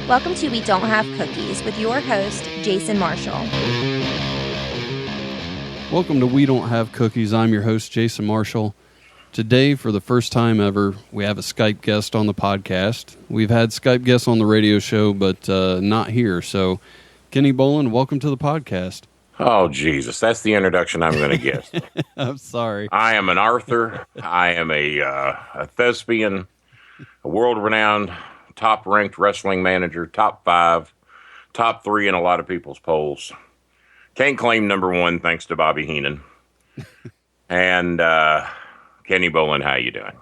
Welcome to We Don't Have Cookies with your host, Jason Marshall. Welcome to We Don't Have Cookies. I'm your host, Jason Marshall. Today, for the first time ever, we have a Skype guest on the podcast. We've had Skype guests on the radio show, but not here. So, Kenny Boland, welcome to the podcast. Oh, Jesus. That's the introduction I'm going to get. I'm sorry. I am an Arthur. I am a thespian, a world-renowned, top-ranked wrestling manager, top 5, top 3 in a lot of people's polls. Can't claim number 1 thanks to Bobby Heenan. And Kenny Boland, how you doing?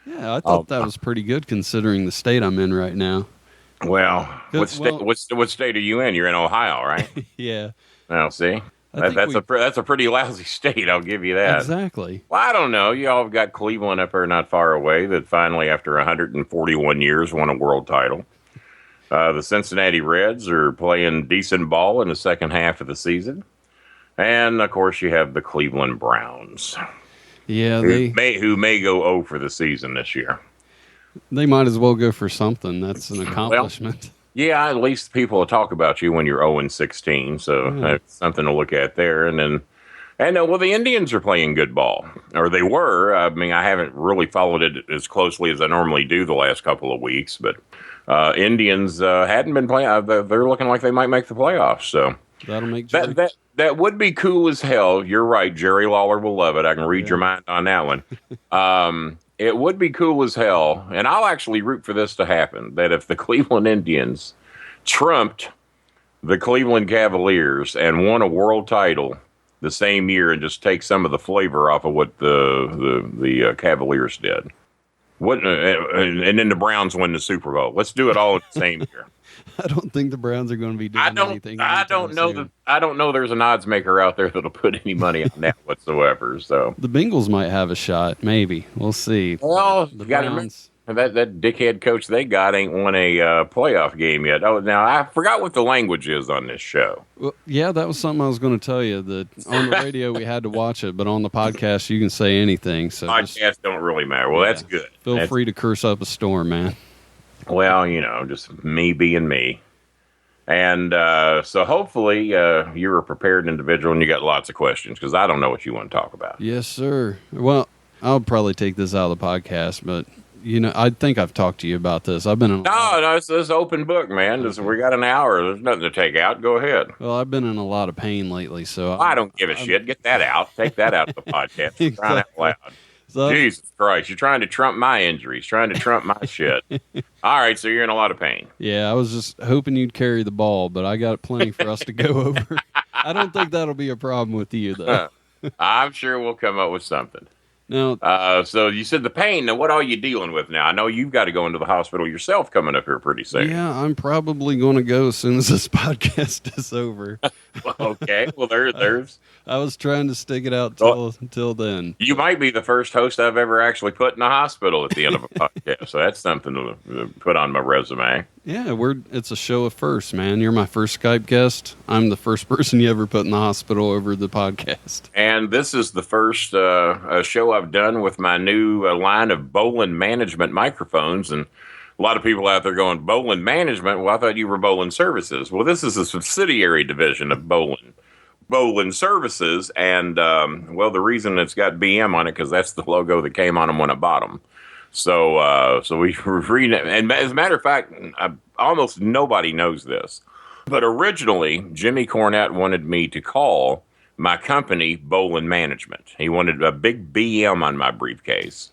Yeah, I thought that was pretty good considering the state I'm in right now. Well, what state are you in? You're in Ohio, right? Yeah. Well, see, that's a pretty lousy state. I'll give you that. Exactly. Well, I don't know. You all have got Cleveland up there not far away that finally, after 141 years, won a world title. The Cincinnati Reds are playing decent ball in the second half of the season. And, of course, you have the Cleveland Browns. Yeah, who may go 0 for the season this year. They might as well go for something. That's an accomplishment. Well, yeah, at least people will talk about you when you're 0-16, so that's something to look at there. And the Indians are playing good ball, or they were. I mean, I haven't really followed it as closely as I normally do the last couple of weeks, but Indians hadn't been playing. They're looking like they might make the playoffs. So that'll make that would be cool as hell. You're right, Jerry Lawler will love it. I can read your mind on that one. It would be cool as hell, and I'll actually root for this to happen, that if the Cleveland Indians trumped the Cleveland Cavaliers and won a world title the same year and just take some of the flavor off of what the Cavaliers did. And then the Browns win the Super Bowl. Let's do it all in the same year. I don't think the Browns are going to be doing anything. I don't know there's an odds maker out there that'll put any money on that whatsoever. So the Bengals might have a shot. Maybe we'll see. Well, the Browns, that dickhead coach they got ain't won a playoff game yet. Oh, now I forgot what the language is on this show. Well, yeah, that was something I was going to tell you. That on the radio we had to watch it, but on the podcast you can say anything. So podcasts don't really matter. Well, that's good. Feel free to curse up a storm, man. Well, just me being me. And so hopefully you're a prepared individual and you got lots of questions because I don't know what you want to talk about. Yes, sir. Well, I'll probably take this out of the podcast, but, I think I've talked to you about this. I've been No, it's this open book, man. We got an hour. There's nothing to take out. Go ahead. Well, I've been in a lot of pain lately, so... I don't give a shit. Get that out. Take that out of the podcast. Exactly. Crying out loud. So, Jesus Christ, you're trying to trump my injuries, trying to trump my shit. All right, so you're in a lot of pain. Yeah, I was just hoping you'd carry the ball, but I got plenty for us to go over. I don't think that'll be a problem with you, though. I'm sure we'll come up with something. Now, so you said the pain. Now, what are you dealing with now? I know you've got to go into the hospital yourself coming up here pretty soon. Yeah, I'm probably going to go as soon as this podcast is over. Okay, well, there's... I was trying to stick it out till then. You might be the first host I've ever actually put in a hospital at the end of a podcast, so that's something to put on my resume. Yeah, it's a show of firsts, man. You're my first Skype guest. I'm the first person you ever put in the hospital over the podcast. And this is the first show I've done with my new line of Boland Management microphones, and a lot of people out there going, Boland Management? Well, I thought you were Boland Services. Well, this is a subsidiary division of Boland Services, and the reason it's got BM on it because that's the logo that came on them when I bought them. So we read it, and as a matter of fact, almost nobody knows this, but originally Jimmy Cornette wanted me to call my company Boland Management. He wanted a big BM on my briefcase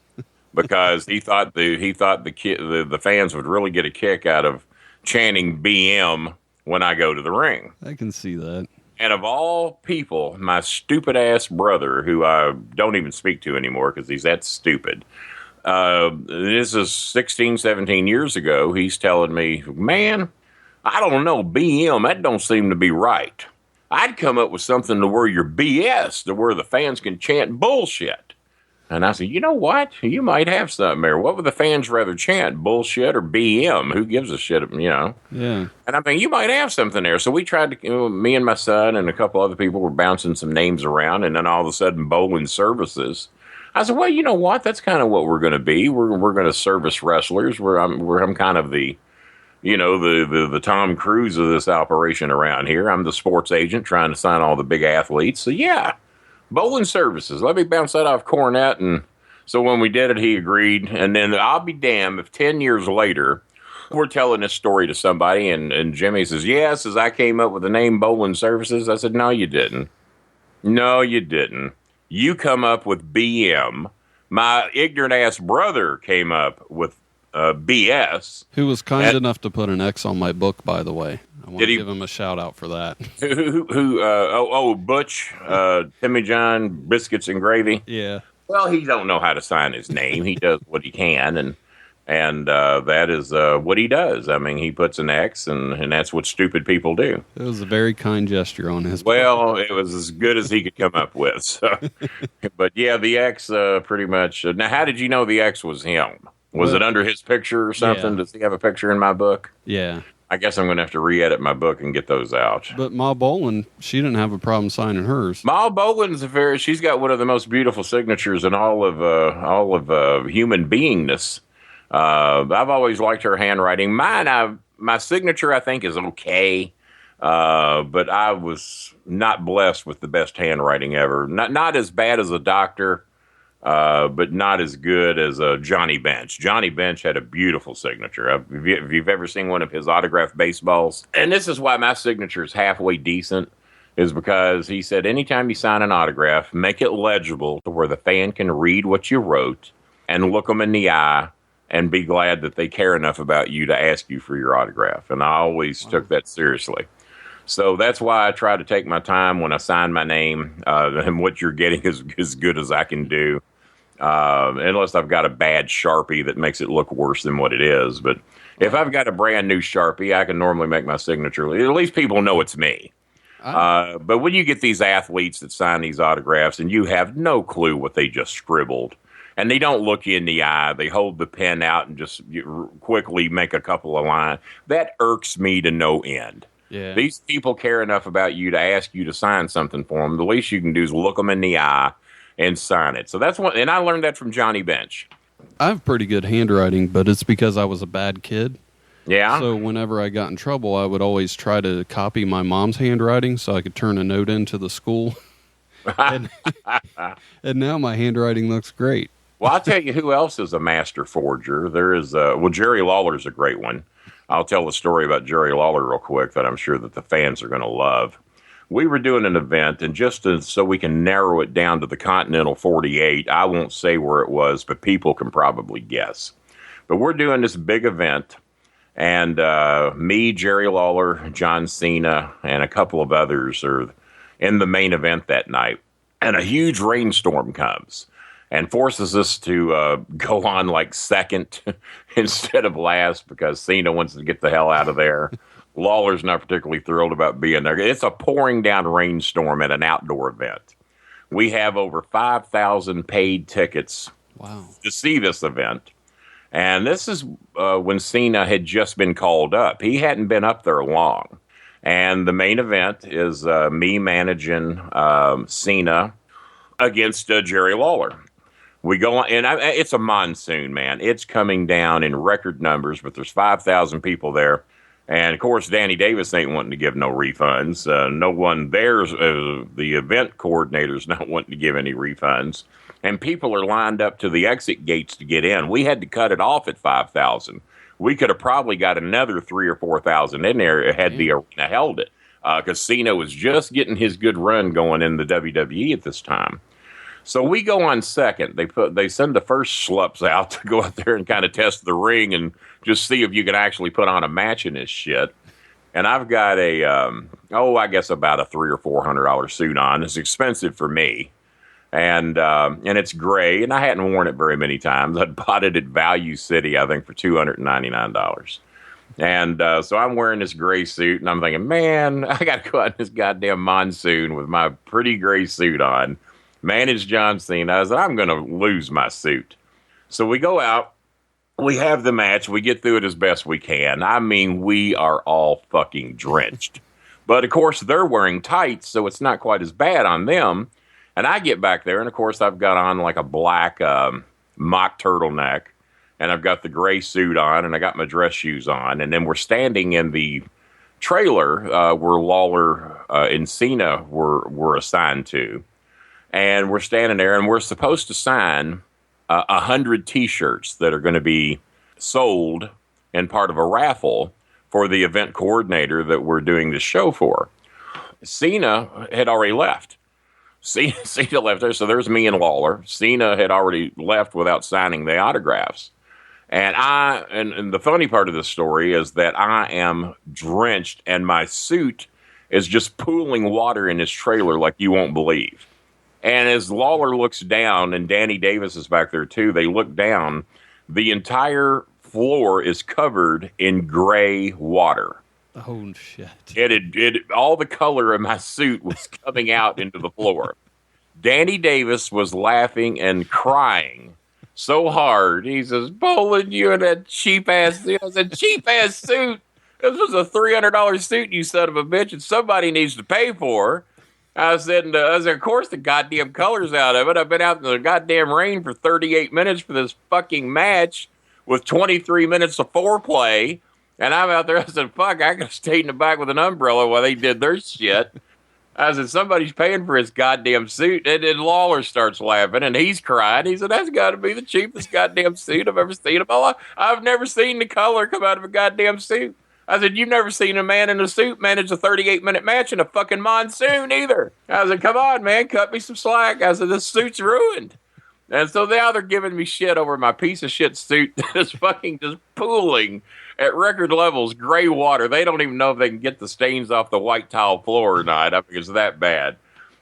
because he thought the fans would really get a kick out of chanting BM when I go to the ring. I can see that. And of all people, my stupid-ass brother, who I don't even speak to anymore because he's that stupid, this is 16, 17 years ago, he's telling me, man, I don't know, BM, that don't seem to be right. I'd come up with something to where you're BS, to where the fans can chant bullshit. And I said, you know what? You might have something there. What would the fans rather chant, bullshit or BM? Who gives a shit, Yeah. And I mean, you might have something there. So we tried to, me and my son and a couple other people were bouncing some names around, and then all of a sudden, Boland Services. I said, well, you know what? That's kind of what we're going to be. We're going to service wrestlers. I'm kind of the the Tom Cruise of this operation around here. I'm the sports agent trying to sign all the big athletes. So yeah, bowling services. Let me bounce that off Cornette. And so when we did it, he agreed. And then I'll be damned if 10 years later we're telling this story to somebody and Jimmy says, yes, as I came up with the name Bowling Services. I said, no, you didn't. No, you didn't. You come up with BM. My ignorant ass brother came up with BS. Who was kind enough to put an X on my book, by the way. I want to give him a shout out for that. Butch, Timmy John, Biscuits and Gravy. Yeah. Well, he don't know how to sign his name. He does what he can, and that is what he does. I mean, he puts an X, and that's what stupid people do. It was a very kind gesture on his part. Well, it was as good as he could come up with. So. But yeah, the X pretty much. Now, how did you know the X was him? Was it under his picture or something? Yeah. Does he have a picture in my book? Yeah. I guess I'm going to have to re-edit my book and get those out. But Ma Bolin, she didn't have a problem signing hers. Ma Bolin's she's got one of the most beautiful signatures in all of human beingness. I've always liked her handwriting. My signature, I think, is okay. But I was not blessed with the best handwriting ever. Not as bad as a doctor. But not as good as Johnny Bench. Johnny Bench had a beautiful signature. If you've ever seen one of his autographed baseballs, and this is why my signature is halfway decent, is because he said, anytime you sign an autograph, make it legible to where the fan can read what you wrote and look them in the eye and be glad that they care enough about you to ask you for your autograph. And I always took that seriously. So that's why I try to take my time when I sign my name, and what you're getting is as good as I can do. Unless I've got a bad Sharpie that makes it look worse than what it is. But if I've got a brand new Sharpie, I can normally make my signature. At least people know it's me. But when you get these athletes that sign these autographs and you have no clue what they just scribbled, and they don't look you in the eye, they hold the pen out and just quickly make a couple of lines, that irks me to no end. Yeah. These people care enough about you to ask you to sign something for them. The least you can do is look them in the eye and sign it. So that's one, and I learned that from Johnny Bench. I have pretty good handwriting, but it's because I was a bad kid. Yeah. So whenever I got in trouble, I would always try to copy my mom's handwriting so I could turn a note into the school. and now my handwriting looks great. Well, I'll tell you who else is a master forger. There is, Jerry Lawler's a great one. I'll tell the story about Jerry Lawler real quick that I'm sure that the fans are going to love. We were doing an event, and just so we can narrow it down to the Continental 48, I won't say where it was, but people can probably guess. But we're doing this big event, and me, Jerry Lawler, John Cena, and a couple of others are in the main event that night. And a huge rainstorm comes and forces us to go on like second instead of last because Cena wants to get the hell out of there. Lawler's not particularly thrilled about being there. It's a pouring down rainstorm at an outdoor event. We have over 5,000 paid tickets to see this event. And this is when Cena had just been called up. He hadn't been up there long. And the main event is me managing Cena against Jerry Lawler. We go on, and it's a monsoon, man. It's coming down in record numbers, but there's 5,000 people there. And, of course, Danny Davis ain't wanting to give no refunds. No one there's the event coordinator's not wanting to give any refunds. And people are lined up to the exit gates to get in. We had to cut it off at 5,000. We could have probably got another 3,000 or 4,000 in there had the arena held it. Because Cena was just getting his good run going in the WWE at this time. So we go on second. They send the first schlups out to go out there and kind of test the ring and just see if you can actually put on a match in this shit. And I've got I guess about a $300 or $400 suit on. It's expensive for me, and it's gray. And I hadn't worn it very many times. I'd bought it at Value City, I think, for $299. And so I'm wearing this gray suit, and I'm thinking, man, I got to go out in this goddamn monsoon with my pretty gray suit on. Manage John Cena. I said, I'm going to lose my suit. So we go out. We have the match. We get through it as best we can. I mean, we are all fucking drenched. But, of course, they're wearing tights, so it's not quite as bad on them. And I get back there, and, of course, I've got on like a black mock turtleneck and I've got the gray suit on, and I got my dress shoes on, and then we're standing in the trailer where Lawler and Cena were assigned to, and we're standing there, and we're supposed to sign 100 T-shirts that are going to be sold in part of a raffle for the event coordinator that we're doing this show for. Cena had already left. Cena left there, so there's me and Lawler. Cena had already left without signing the autographs. And the funny part of the story is that I am drenched, and my suit is just pooling water in his trailer like you won't believe. And as Lawler looks down, and Danny Davis is back there too, they look down, the entire floor is covered in gray water. Oh, shit. All the color of my suit was coming out into the floor. Danny Davis was laughing and crying so hard. He says, Bolin, you in that cheap-ass suit. I said, cheap-ass suit? This was a $300 suit, you son of a bitch, and somebody needs to pay for. I said, of course, the goddamn color's out of it. I've been out in the goddamn rain for 38 minutes for this fucking match with 23 minutes of foreplay. And I'm out there. I said, fuck, I could have stayed in the back with an umbrella while they did their shit. I said, somebody's paying for his goddamn suit. And then Lawler starts laughing, and he's crying. He said, that's got to be the cheapest goddamn suit I've ever seen in my life. I've never seen the color come out of a goddamn suit. I said, you've never seen a man in a suit manage a 38-minute match in a fucking monsoon either. I said, come on, man, cut me some slack. I said, this suit's ruined. And so now they're giving me shit over my piece of shit suit that is fucking just pooling at record levels, gray water. They don't even know if they can get the stains off the white tile floor or not. I think it's that bad.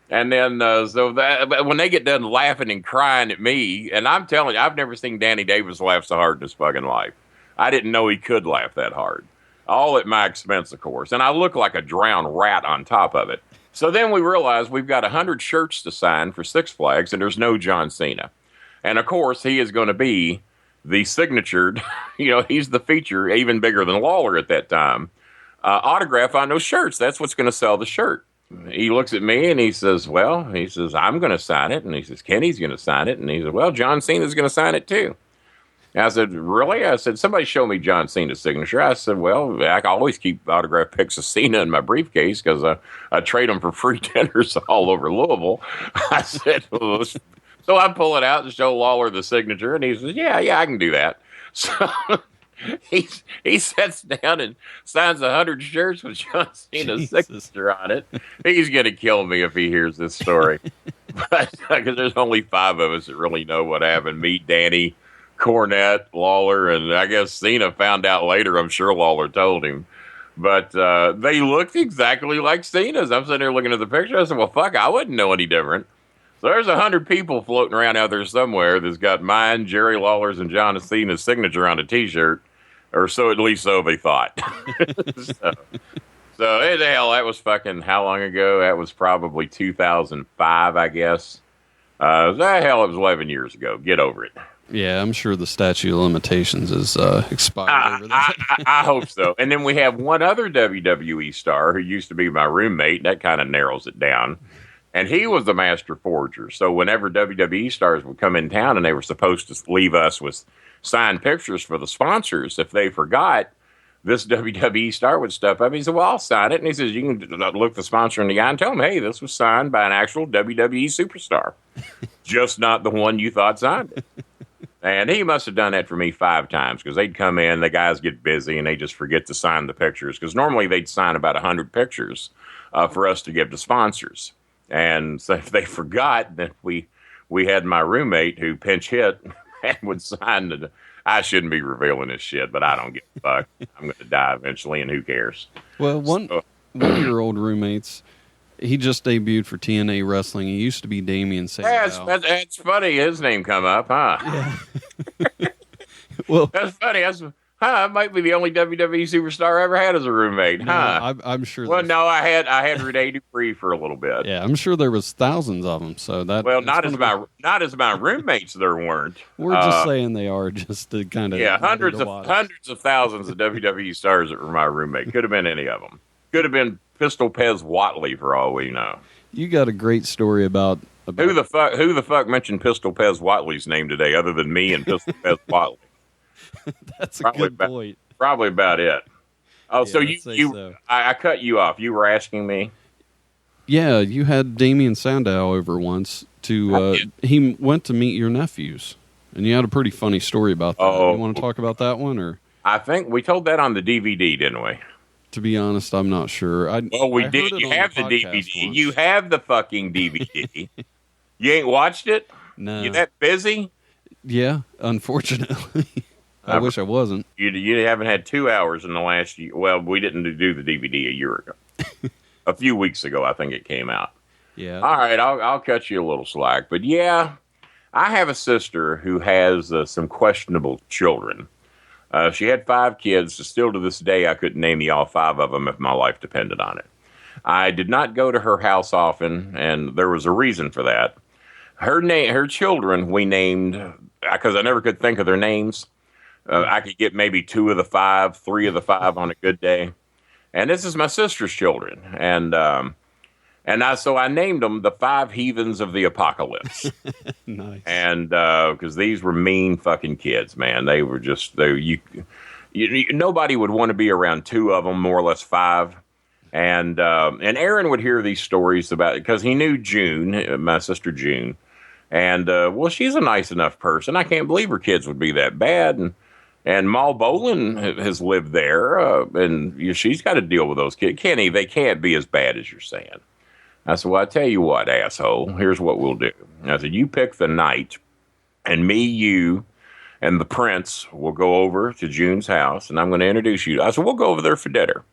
And then, when they get done laughing and crying at me, and I'm telling you, I've never seen Danny Davis laugh so hard in his fucking life. I didn't know he could laugh that hard. All at my expense, of course. And I look like a drowned rat on top of it. So then we realize we've got 100 shirts to sign for Six Flags, and there's no John Cena. And, of course, he is going to be the signatured, he's the feature, even bigger than Lawler at that time, autograph on those shirts. That's what's going to sell the shirt. He looks at me and he says, I'm going to sign it. And he says, Kenny's going to sign it. And he said, well, John Cena's going to sign it too. And I said, really? I said, somebody show me John Cena's signature. I said, well, I always keep autograph pics of Cena in my briefcase because I trade them for free dinners all over Louisville. I said, well, so I pull it out and show Lawler the signature, and he says, yeah, I can do that. So he sits down and signs 100 shirts with John Cena's signature on it. He's going to kill me if he hears this story. But because there's only 5 of us that really know what happened. Me, Danny, Cornette, Lawler, and I guess Cena found out later. I'm sure Lawler told him. But they looked exactly like Cena's. I'm sitting there looking at the picture. I said, well, fuck, I wouldn't know any different. So there's 100 people floating around out there somewhere that's got mine, Jerry Lawler's, and John Cena's signature on a T-shirt, or so at least so they thought. So hey, the hell, that was fucking how long ago? That was probably 2005, I guess. Hell, it was 11 years ago. Get over it. Yeah, I'm sure the statute of limitations is expired over that. I hope so. And then we have one other WWE star who used to be my roommate. That kind of narrows it down. And he was the master forger. So whenever WWE stars would come in town and they were supposed to leave us with signed pictures for the sponsors, if they forgot, this WWE star would step up. He said, well, I'll sign it. And he says, you can look the sponsor in the eye and tell him, hey, this was signed by an actual WWE superstar. Just not the one you thought signed it. And he must have done that for me 5 times because they'd come in, the guys get busy, and they just forget to sign the pictures. Because normally they'd sign about 100 pictures for us to give to sponsors. And so if they forgot that we had my roommate who pinch hit and would sign I shouldn't be revealing this shit, but I don't give a fuck. I'm going to die eventually, and who cares? Well, one of your old roommates, he just debuted for TNA Wrestling. He used to be Damian Sandow. That's funny. His name come up, huh? Yeah. Well, that's funny. I might be the only WWE superstar I ever had as a roommate, huh? No, I'm sure. Well, no, I had Rene Dupree for a little bit. Yeah, I'm sure there was thousands of them. So that not as my roommates there weren't. We're just saying they are just to kind of hundreds of thousands of WWE stars that were my roommate. Could have been any of them. Could have been Pistol Pez Watley for all we know. You got a great story about who the fuck mentioned Pistol Pez Watley's name today, other than me and Pistol Pez Watley. That's a good point. Probably about it. Oh, Yeah, so I cut you off. You were asking me? Yeah, you had Damien Sandow over once he went to meet your nephews, and you had a pretty funny story about that. Oh, You want to talk about that one, or? I think we told that on the DVD, didn't we? To be honest, I'm not sure. We did. You have the DVD. Once. You have the fucking DVD. You ain't watched it? No. You that busy? Yeah, unfortunately. I wish I wasn't. You haven't had 2 hours in the last year. Well, we didn't do the DVD a year ago. A few weeks ago, I think it came out. Yeah. All right, I'll cut you a little slack. But yeah, I have a sister who has some questionable children. She had 5 kids. Still to this day, I couldn't name you all 5 of them if my life depended on it. I did not go to her house often, and there was a reason for that. Her children, we named, because I never could think of their names. I could get maybe 2 of the 5, 3 of the 5 on a good day. And this is my sister's children. So I named them the 5 Heathens of the Apocalypse. Nice. And because these were mean fucking kids, man. They were just, nobody would want to be around 2 of them, more or less 5. And Aaron would hear these stories about it because he knew June, my sister June. And, well, she's a nice enough person. I can't believe her kids would be that bad. And Mal Bolin has lived there, and she's got to deal with those kids. They can't be as bad as you're saying. I said, well, I tell you what, asshole, here's what we'll do. I said, you pick the night, and me, you, and the prince will go over to June's house, and I'm going to introduce you. I said, we'll go over there for dinner.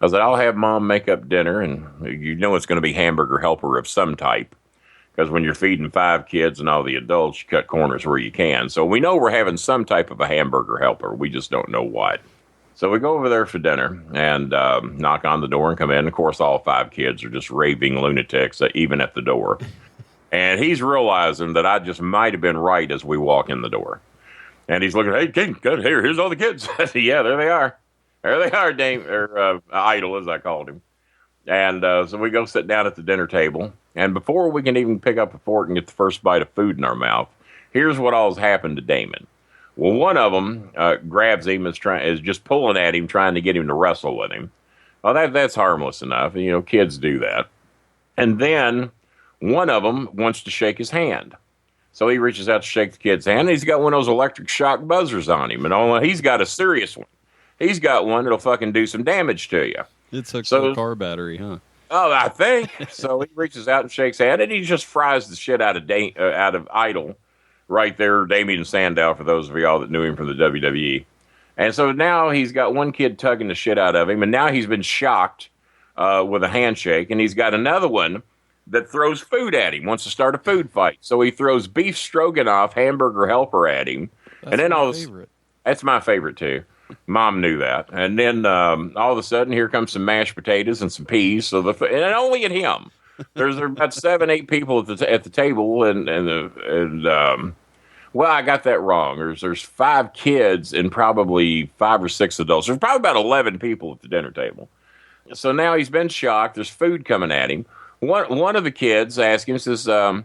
I said, I'll have Mom make up dinner, and you know it's going to be hamburger helper of some type. Because when you're feeding 5 kids and all the adults, you cut corners where you can. So we know we're having some type of a hamburger helper. We just don't know what. So we go over there for dinner and knock on the door and come in. Of course, all 5 kids are just raving lunatics, even at the door. And he's realizing that I just might have been right as we walk in the door. And he's looking, hey, King, here's all the kids. I said, yeah, there they are. There they are, Idol, as I called him. And so we go sit down at the dinner table. And before we can even pick up a fork and get the first bite of food in our mouth, here's what all's happened to Damon. Well, one of them grabs him, is just pulling at him, trying to get him to wrestle with him. Well, that's harmless enough. You know, kids do that. And then one of them wants to shake his hand. So he reaches out to shake the kid's hand. And he's got one of those electric shock buzzers on him. And he's got a serious one. He's got one that'll fucking do some damage to you. It's hooked to a car battery, huh? Oh, I think. So he reaches out and shakes hand, and he just fries the shit out of Idol right there, Damien Sandow, for those of y'all that knew him from the WWE. And so now he's got one kid tugging the shit out of him, and now he's been shocked with a handshake, and he's got another one that throws food at him, wants to start a food fight. So he throws beef stroganoff hamburger helper at him. That's my favorite. That's my favorite, too. Mom knew that. And then all of a sudden, here comes some mashed potatoes and some peas. And only at him. There's about 7, 8 people at the table. Well, I got that wrong. There's 5 kids and probably 5 or 6 adults. There's probably about 11 people at the dinner table. So now he's been shocked. There's food coming at him. One of the kids asked him, says, so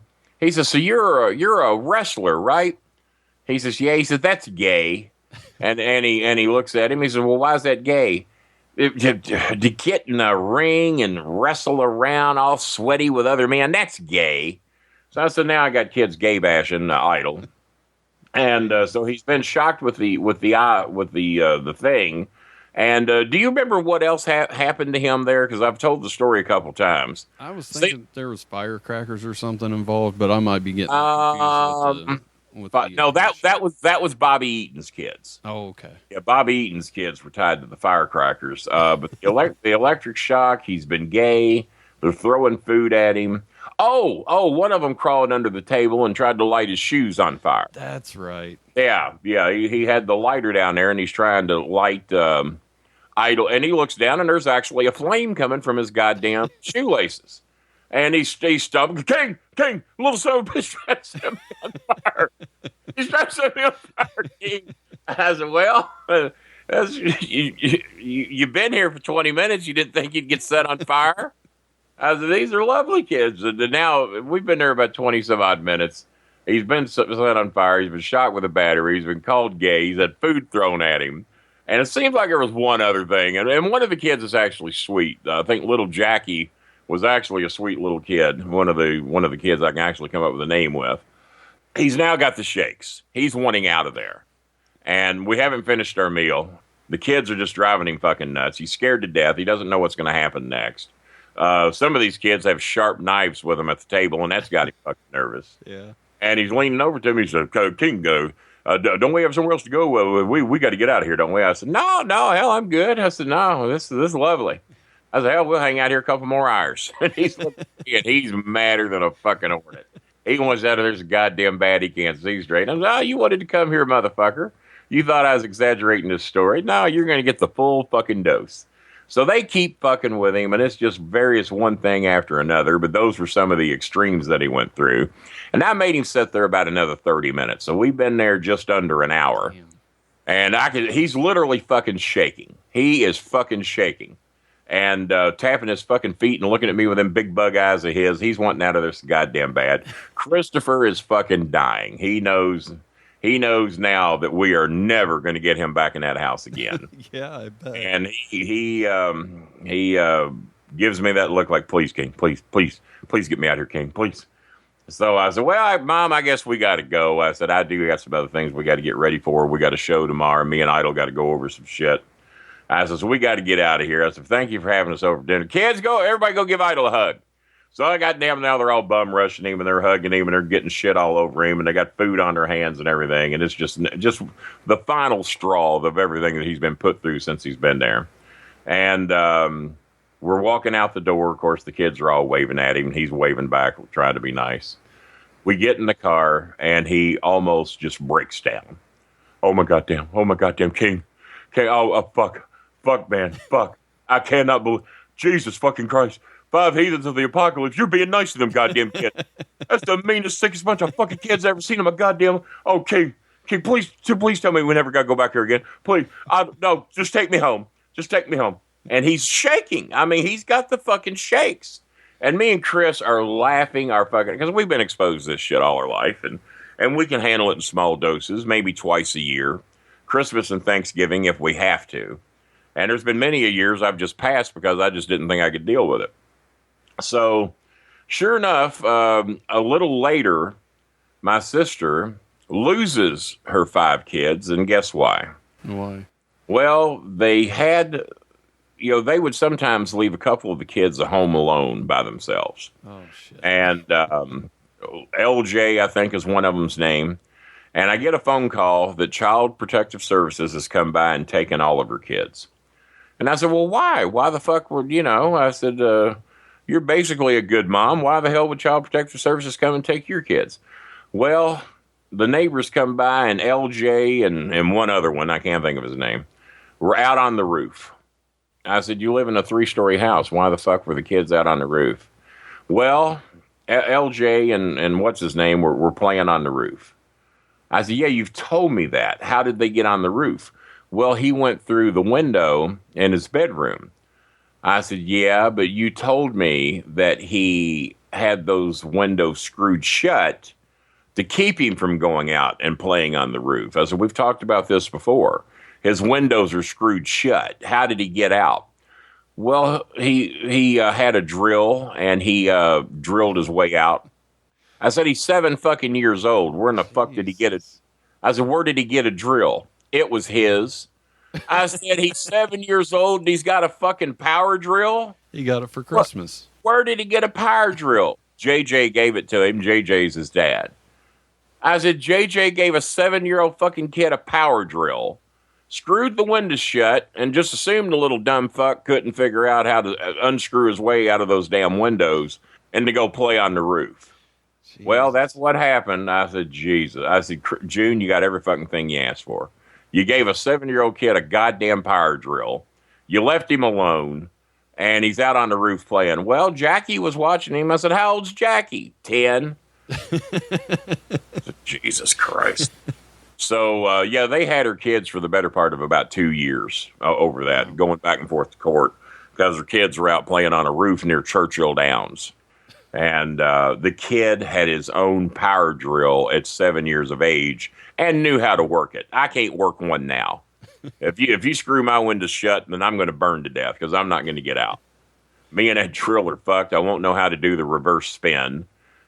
you're a wrestler, right? He says, yeah. He says, that's gay. And he looks at him. He says, well, why is that gay? To get in a ring and wrestle around all sweaty with other men, that's gay. So I said, now I got kids gay bashing Idol. And so he's been shocked with the thing. And do you remember what else happened to him there? Because I've told the story a couple times. I was thinking there was firecrackers or something involved, but I might be getting confused that was Bobby Eaton's kids. Oh, okay. Yeah, Bobby Eaton's kids were tied to the firecrackers. But the electric shock, he's been gay. They're throwing food at him. Oh, one of them crawled under the table and tried to light his shoes on fire. That's right. Yeah. He had the lighter down there, and he's trying to light Idol. And he looks down, and there's actually a flame coming from his goddamn shoelaces. And he's stumped. King, little son of a bitch trying to set me on fire. He's trying to set me on fire, King. I said, well, you've been here for 20 minutes. You didn't think you'd get set on fire? I said, these are lovely kids. And now we've been there about 20 some odd minutes. He's been set on fire. He's been shot with a battery. He's been called gay. He's had food thrown at him. And it seems like there was one other thing. And one of the kids is actually sweet. I think little Jackie was actually a sweet little kid. One of the kids I can actually come up with a name with. He's now got the shakes. He's wanting out of there. And we haven't finished our meal. The kids are just driving him fucking nuts. He's scared to death. He doesn't know what's going to happen next. Some of these kids have sharp knives with them at the table, and that's got him fucking nervous. Yeah. And he's leaning over to me. He said, King, don't we have somewhere else to go? We got to get out of here, don't we? I said, no, hell, I'm good. I said, no, this is lovely. I said, hell, we'll hang out here a couple more hours. And he's madder than a fucking hornet. He wants out of there so goddamn bad he can't see straight. I said, you wanted to come here, motherfucker. You thought I was exaggerating this story. No, you're going to get the full fucking dose. So they keep fucking with him, and it's just various one thing after another. But those were some of the extremes that he went through. And I made him sit there about another 30 minutes. So we've been there just under an hour. Damn. And he's literally fucking shaking. He is fucking shaking. And tapping his fucking feet and looking at me with them big bug eyes of his. He's wanting out of this goddamn bad. Christopher is fucking dying. He knows now that we are never going to get him back in that house again. Yeah, I bet. And he gives me that look like, please, King, please get me out here, King, please. So I said, well, Mom, I guess we got to go. I said, I got some other things we got to get ready for. We got a show tomorrow. Me and Idol got to go over some shit. I said, so we got to get out of here. I said, thank you for having us over for dinner. Kids, everybody go give Idol a hug. So I got damn, now they're all bum rushing him and they're hugging him and they're getting shit all over him and they got food on their hands and everything. And it's just the final straw of everything that he's been put through since he's been there. And we're walking out the door. Of course, the kids are all waving at him. He's waving back, trying to be nice. We get in the car and he almost just breaks down. Oh my goddamn, King. Okay, fuck, man, fuck. I cannot believe, Jesus fucking Christ. 5 heathens of the apocalypse. You're being nice to them goddamn kids. That's the meanest, sickest bunch of fucking kids I've ever seen in my goddamn. Oh, King, please tell me we never got to go back here again. Please. No, just take me home. And he's shaking. I mean, he's got the fucking shakes. And me and Chris are laughing our fucking, because we've been exposed to this shit all our life. And we can handle it in small doses, maybe twice a year. Christmas and Thanksgiving if we have to. And there's been many a years I've just passed because I just didn't think I could deal with it. So, sure enough, a little later, my sister loses her 5 kids, and guess why? Why? Well, they had, they would sometimes leave a couple of the kids at home alone by themselves. Oh, shit. And LJ, I think, is one of them's name. And I get a phone call that Child Protective Services has come by and taken all of her kids. And I said, well, why? Why the fuck would, I said, you're basically a good mom. Why the hell would Child Protective Services come and take your kids? Well, the neighbors come by and LJ and one other one, I can't think of his name, were out on the roof. I said, you live in a 3-story house. Why the fuck were the kids out on the roof? Well, LJ and what's his name were playing on the roof. I said, yeah, you've told me that. How did they get on the roof? Well, he went through the window in his bedroom. I said, yeah, but you told me that he had those windows screwed shut to keep him from going out and playing on the roof. I said, we've talked about this before. His windows are screwed shut. How did he get out? Well, he had a drill, and he drilled his way out. I said, he's 7 fucking years old. Where in the fuck did he get it? I said, where did he get a drill? It was his. I said, he's 7 years old and he's got a fucking power drill? He got it for Christmas. Where did he get a power drill? JJ gave it to him. JJ's his dad. I said, JJ gave a 7-year-old fucking kid a power drill, screwed the windows shut, and just assumed the little dumb fuck couldn't figure out how to unscrew his way out of those damn windows and to go play on the roof. Jesus. Well, that's what happened. I said, Jesus. I said, June, you got every fucking thing you asked for. You gave a 7-year-old kid a goddamn power drill. You left him alone, and he's out on the roof playing. Well, Jackie was watching him. I said, how old's Jackie? 10. Jesus Christ. So, yeah, they had her kids for the better part of about 2 years over that, going back and forth to court because her kids were out playing on a roof near Churchill Downs. And the kid had his own power drill at 7 years of age and knew how to work it. I can't work one now. If you screw my windows shut, then I'm going to burn to death because I'm not going to get out. Me and that drill are fucked. I won't know how to do the reverse spin.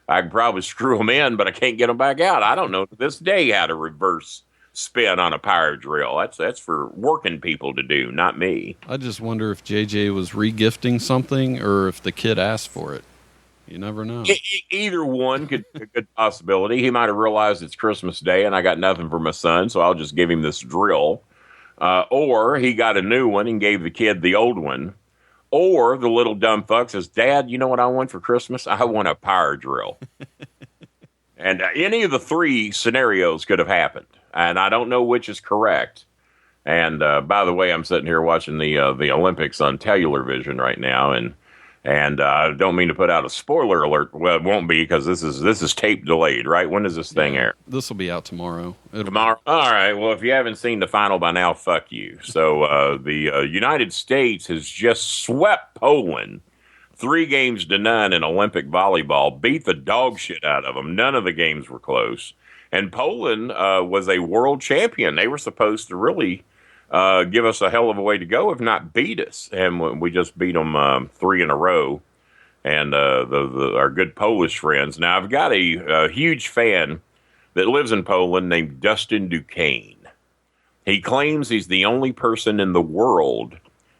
I can probably screw them in, but I can't get them back out. I don't know to this day how to reverse spin on a power drill. That's for working people to do, not me. I just wonder if JJ was regifting something or if the kid asked for it. You never know. Either one could be a good possibility. He might have realized it's Christmas Day and I got nothing for my son, so I'll just give him this drill. Or he got a new one and gave the kid the old one. Or the little dumb fuck says, Dad, you know what I want for Christmas? I want a power drill. And any of the three scenarios could have happened. And I don't know which is correct. And by the way, I'm sitting here watching the Olympics on Tellular Vision right now. And I don't mean to put out a spoiler alert. Well, it won't be because this is tape delayed, right? When does this thing air? This will be out tomorrow. Tomorrow? All right. Well, if you haven't seen the final by now, fuck you. So the United States has just swept Poland 3-0 in Olympic volleyball, beat the dog shit out of them. None of the games were close. And Poland was a world champion. They were supposed to really give us a hell of a way to go, if not beat us. And we just beat them 3 in a row. And our good Polish friends. Now, I've got a huge fan that lives in Poland named Dustin Duquesne. He claims he's the only person in the world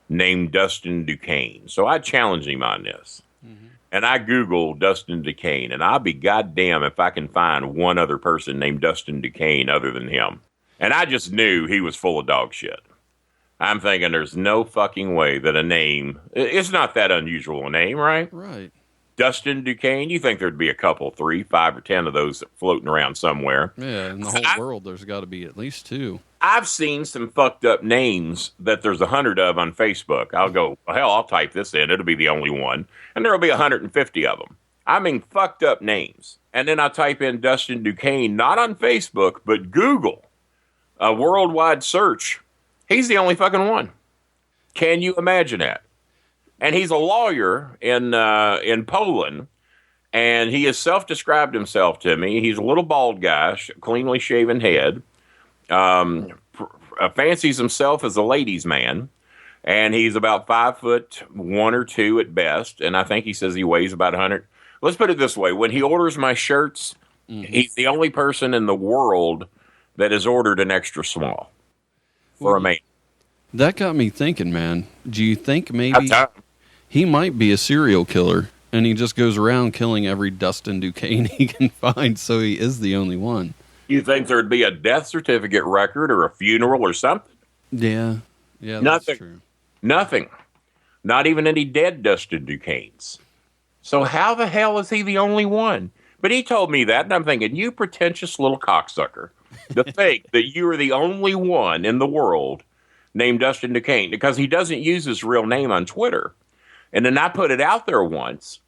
named Dustin Duquesne. So I challenge him on this. Mm-hmm. And I Googled Dustin Duquesne, and I'll be goddamn if I can find one other person named Dustin Duquesne other than him. And I just knew he was full of dog shit. I'm thinking there's no fucking way that a name, it's not that unusual a name, right? Right. Dustin Duquesne, you think there'd be a couple, 3, 5, or 10 of those floating around somewhere. Yeah, in the whole world, there's got to be at least 2. I've seen some fucked up names that there's 100 of on Facebook. I'll go, well, hell, I'll type this in. It'll be the only one. And there'll be 150 of them. I mean, fucked up names. And then I type in Dustin Duquesne, not on Facebook, but Google. A worldwide search. He's the only fucking one. Can you imagine that? And he's a lawyer in Poland, and he has self-described himself to me. He's a little bald guy, cleanly shaven head, fancies himself as a ladies' man, and he's about 5'1" or 2" at best, and I think he says he weighs about 100. Let's put it this way. When he orders my shirts, he's the only person in the world that has ordered an extra small for a man. That got me thinking, man. Do you think maybe he might be a serial killer and he just goes around killing every Dustin Duquesne he can find, so he is the only one? You think there'd be a death certificate record or a funeral or something? Yeah, that's true. Nothing. Not even any dead Dustin Duquesnes. So how the hell is he the only one? But he told me that, and I'm thinking, you pretentious little cocksucker. To think that you are the only one in the world named Dustin Duquesne, because he doesn't use his real name on Twitter. And then I put it out there once.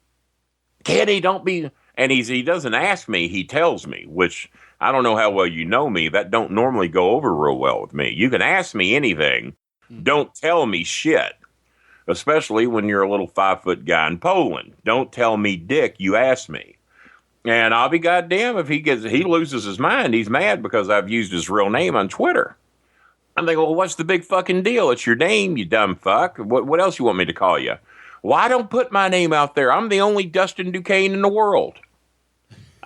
Kenny, don't be... And he doesn't ask me, he tells me, which I don't know how well you know me. That don't normally go over real well with me. You can ask me anything. Don't tell me shit. Especially when you're a little 5-foot guy in Poland. Don't tell me dick, you asked me. And I'll be goddamn if he loses his mind. He's mad because I've used his real name on Twitter. I'm thinking, well, what's the big fucking deal? It's your name, you dumb fuck. What else you want me to call you? Well, I don't put my name out there. I'm the only Dustin Duquesne in the world.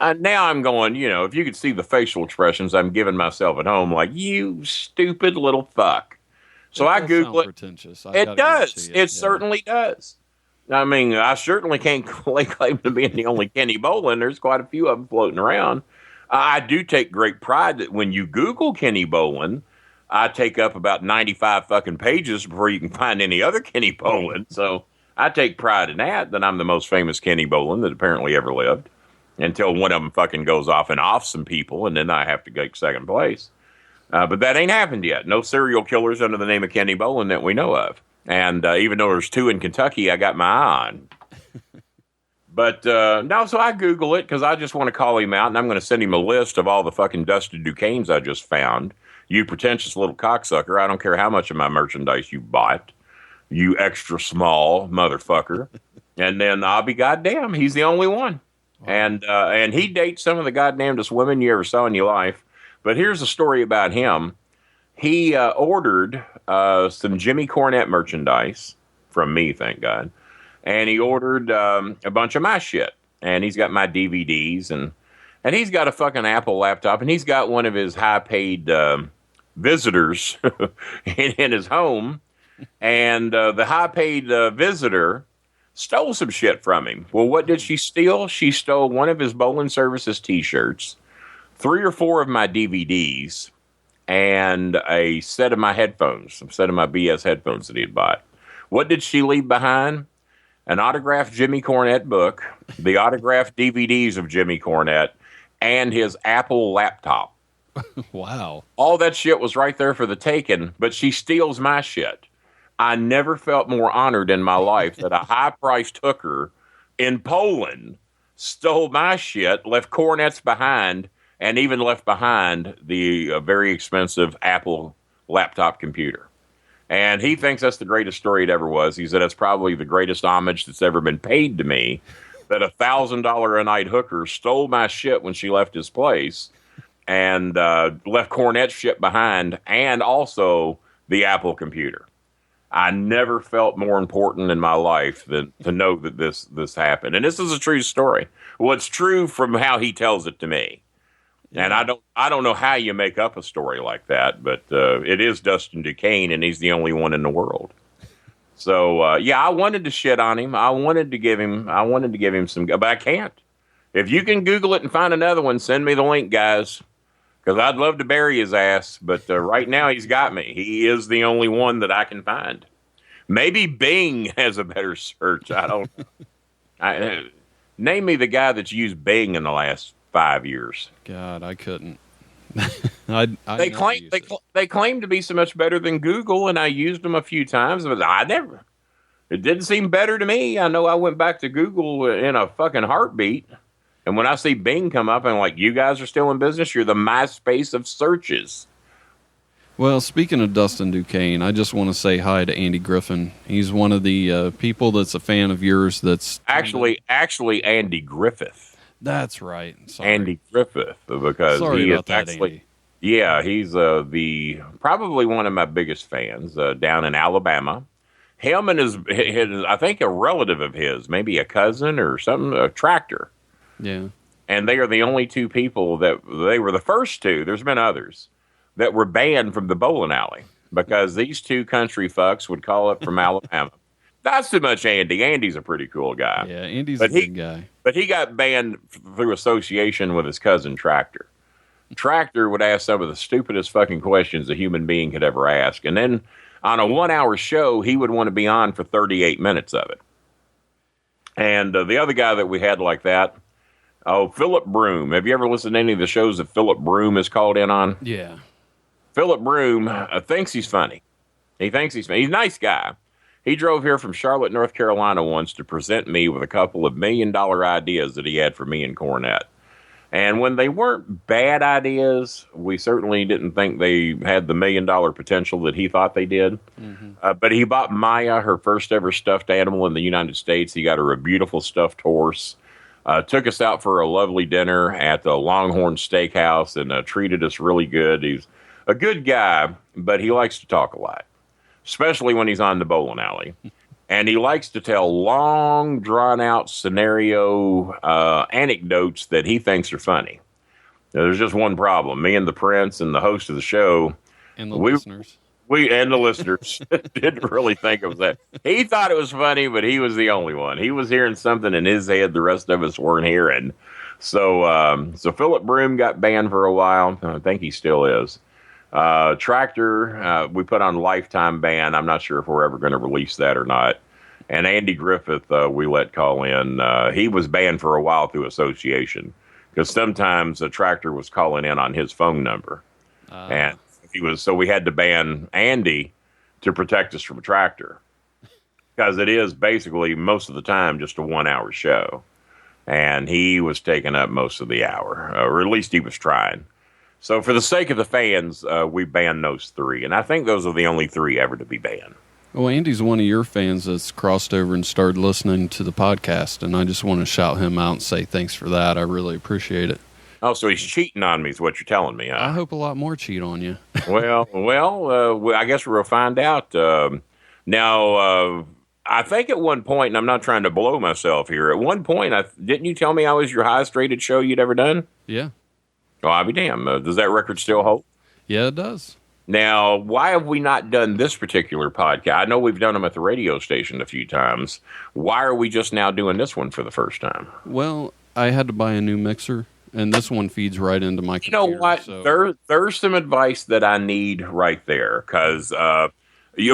Now I'm going, if you could see the facial expressions I'm giving myself at home, like, you stupid little fuck. So I Google it. It does. It certainly does. I mean, I certainly can't claim to be the only Kenny Bolin. There's quite a few of them floating around. I do take great pride that when you Google Kenny Bolin, I take up about 95 fucking pages before you can find any other Kenny Bolin. So I take pride in that I'm the most famous Kenny Bolin that apparently ever lived, until one of them fucking goes off and off some people, and then I have to get second place. But that ain't happened yet. No serial killers under the name of Kenny Bolin that we know of. And even though there's 2 in Kentucky, I got my eye on. But no, so I Google it because I just want to call him out, and I'm going to send him a list of all the fucking Dustin Duquesnes I just found. You pretentious little cocksucker. I don't care how much of my merchandise you bought. You extra small motherfucker. And then I'll be goddamn, he's the only one. Wow. And he dates some of the goddamnest women you ever saw in your life. But here's a story about him. He ordered some Jimmy Cornette merchandise from me, thank God. And he ordered a bunch of my shit. And he's got my DVDs. And he's got a fucking Apple laptop. And he's got one of his high-paid visitors in his home. And the high-paid visitor stole some shit from him. Well, what did she steal? She stole one of his Bowling Services T-shirts, 3 or 4 of my DVDs, and a set of my headphones, a set of my BS headphones that he had bought. What did she leave behind? An autographed Jimmy Cornette book, the autographed DVDs of Jimmy Cornette, and his Apple laptop. Wow. All that shit was right there for the taking, but she steals my shit. I never felt more honored in my life that a high-priced hooker in Poland stole my shit, left Cornettes behind, and even left behind the very expensive Apple laptop computer. And he thinks that's the greatest story it ever was. He said that's probably the greatest homage that's ever been paid to me, that a $1,000 a night hooker stole my shit when she left his place and left Cornette's shit behind, and also the Apple computer. I never felt more important in my life than to know that this happened. And this is a true story. Well, it's true from how he tells it to me. And I don't know how you make up a story like that, but it is Dustin Duquesne, and he's the only one in the world. So yeah, I wanted to shit on him. I wanted to give him some, but I can't. If you can Google it and find another one, send me the link, guys, because I'd love to bury his ass. But right now, he's got me. He is the only one that I can find. Maybe Bing has a better search. I don't know. Name me the guy that's used Bing in the last 5 years. God, I couldn't. They claim to be so much better than Google, and I used them a few times, but it didn't seem better to me. I know I went back to Google in a fucking heartbeat, and when I see Bing come up, I'm like, you guys are still in business? You're the MySpace of searches. Well, speaking of Dustin Duquesne, I just want to say hi to Andy Griffin. He's one of the people that's a fan of yours. That's actually Andy Griffith. That's right. Sorry. Andy Griffith, because sorry he about is that, actually, Andy. Yeah, he's probably one of my biggest fans down in Alabama. Him and his, I think a relative of his, maybe a cousin or something, a tractor. Yeah. And they are the only two people they were the first two. There's been others that were banned from the bowling alley because these two country fucks would call it from Alabama. Not so much Andy. Andy's a pretty cool guy. Yeah, Andy's a good guy. But he got banned through association with his cousin Tractor. Tractor would ask some of the stupidest fucking questions a human being could ever ask. And then on a 1-hour show, he would want to be on for 38 minutes of it. And the other guy that we had like that, Philip Broom. Have you ever listened to any of the shows that Philip Broom is called in on? Yeah. Philip Broom thinks he's funny. He thinks he's funny. He's a nice guy. He drove here from Charlotte, North Carolina once to present me with a couple of $1 million ideas that he had for me and Cornette. And when they weren't bad ideas, we certainly didn't think they had the $1 million potential that he thought they did. Mm-hmm. But he bought Maya her first ever stuffed animal in the United States. He got her a beautiful stuffed horse. Took us out for a lovely dinner at the Longhorn Steakhouse and treated us really good. He's a good guy, but he likes to talk a lot, especially when he's on the bowling alley. And he likes to tell long, drawn-out scenario anecdotes that he thinks are funny. Now, there's just one problem. Me and the Prince and the host of the show, and the listeners, didn't really think it was that. He thought it was funny, but he was the only one. He was hearing something in his head the rest of us weren't hearing. So Philip Broom got banned for a while. I think he still is. Tractor, we put on lifetime ban. I'm not sure if we're ever going to release that or not. And Andy Griffith, we let call in. He was banned for a while through association because sometimes a Tractor was calling in on his phone number. And so we had to ban Andy to protect us from a Tractor because it is basically most of the time just a 1-hour show. And he was taking up most of the hour, or at least he was trying. So for the sake of the fans, we banned those 3. And I think those are the only 3 ever to be banned. Well, Andy's one of your fans that's crossed over and started listening to the podcast, and I just want to shout him out and say thanks for that. I really appreciate it. Oh, so he's cheating on me is what you're telling me, huh? I hope a lot more cheat on you. well, I guess we'll find out. Now, I think at one point, and I'm not trying to blow myself here, at one point, didn't you tell me I was your highest rated show you'd ever done? Yeah. Oh, I'll be damned. Does that record still hold? Yeah, it does. Now, why have we not done this particular podcast? I know we've done them at the radio station a few times. Why are we just now doing this one for the first time? Well, I had to buy a new mixer, and this one feeds right into my computer. You know what? So. There's some advice that I need right there, because, of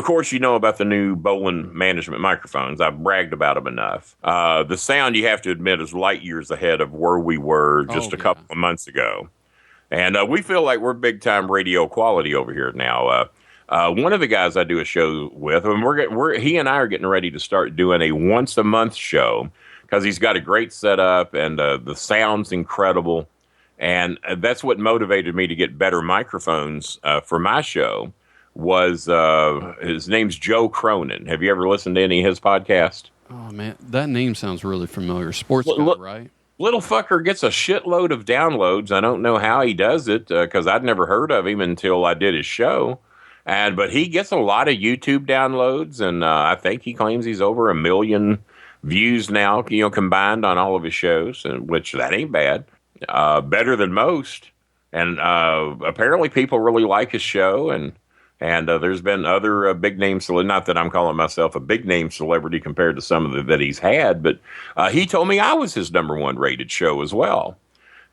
course, you know about the new Bolin management microphones. I've bragged about them enough. The sound, you have to admit, is light years ahead of where we were just a couple of months ago. And we feel like we're big-time radio quality over here now. One of the guys I do a show with, and he and I are getting ready to start doing a once-a-month show, because he's got a great setup, and the sound's incredible. And that's what motivated me to get better microphones for my show, was his name's Joe Cronin. Have you ever listened to any of his podcasts? Oh, man, that name sounds really familiar. Sports guy, right? Little fucker gets a shitload of downloads. I don't know how he does it, because I'd never heard of him until I did his show. But he gets a lot of YouTube downloads, and I think he claims he's over 1 million views now, combined on all of his shows, which that ain't bad. Better than most. And apparently people really like his show, and there's been other big names, not that I'm calling myself a big name celebrity compared to some of that he's had, but he told me I was his number 1 rated show as well.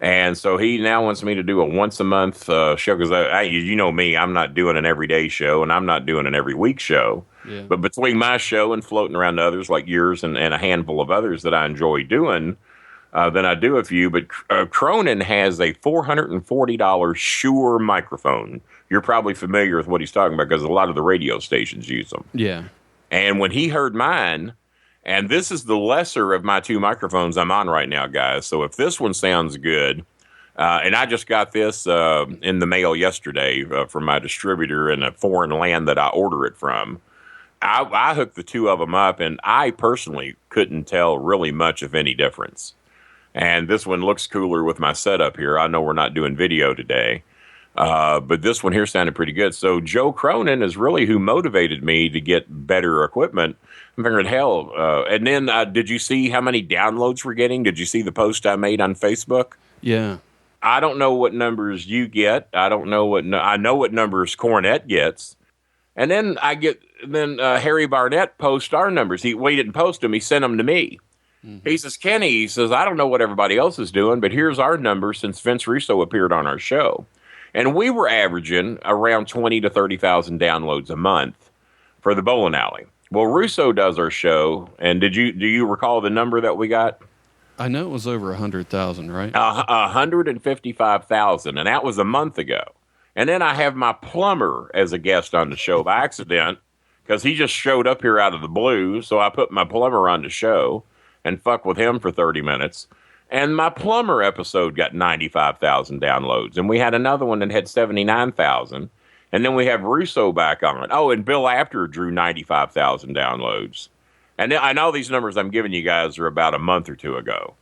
And so he now wants me to do a once a month show, because you know me, I'm not doing an everyday show, and I'm not doing an every week show. Yeah. But between my show and floating around to others like yours and a handful of others that I enjoy doing, then I do a few. But Cronin has a $440 Shure microphone. You're probably familiar with what he's talking about, because a lot of the radio stations use them. Yeah. And when he heard mine, and this is the lesser of my 2 microphones I'm on right now, guys. So if this one sounds good, and I just got this in the mail yesterday from my distributor in a foreign land that I order it from, I hooked the 2 of them up, and I personally couldn't tell really much of any difference. And this one looks cooler with my setup here. I know we're not doing video today. But this one here sounded pretty good. So Joe Cronin is really who motivated me to get better equipment. I'm figuring, hell. And then did you see how many downloads we're getting? Did you see the post I made on Facebook? Yeah. I don't know what numbers you get. I don't know I know what numbers Cornette gets. And then Harry Barnett posts our numbers. He didn't post them. He sent them to me. Mm-hmm. He says, Kenny, I don't know what everybody else is doing, but here's our numbers since Vince Russo appeared on our show. And we were averaging around 20 to 30,000 downloads a month for the bowling alley. Well, Russo does our show, and do you recall the number that we got? I know it was over 100,000, right? 155,000, and that was a month ago. And then I have my plumber as a guest on the show by accident, because he just showed up here out of the blue, so I put my plumber on the show and fuck with him for 30 minutes. And my plumber episode got 95,000 downloads. And we had another one that had 79,000. And then we have Russo back on it. Oh, and Bill After drew 95,000 downloads. And I know these numbers I'm giving you guys are about a month or 2 ago.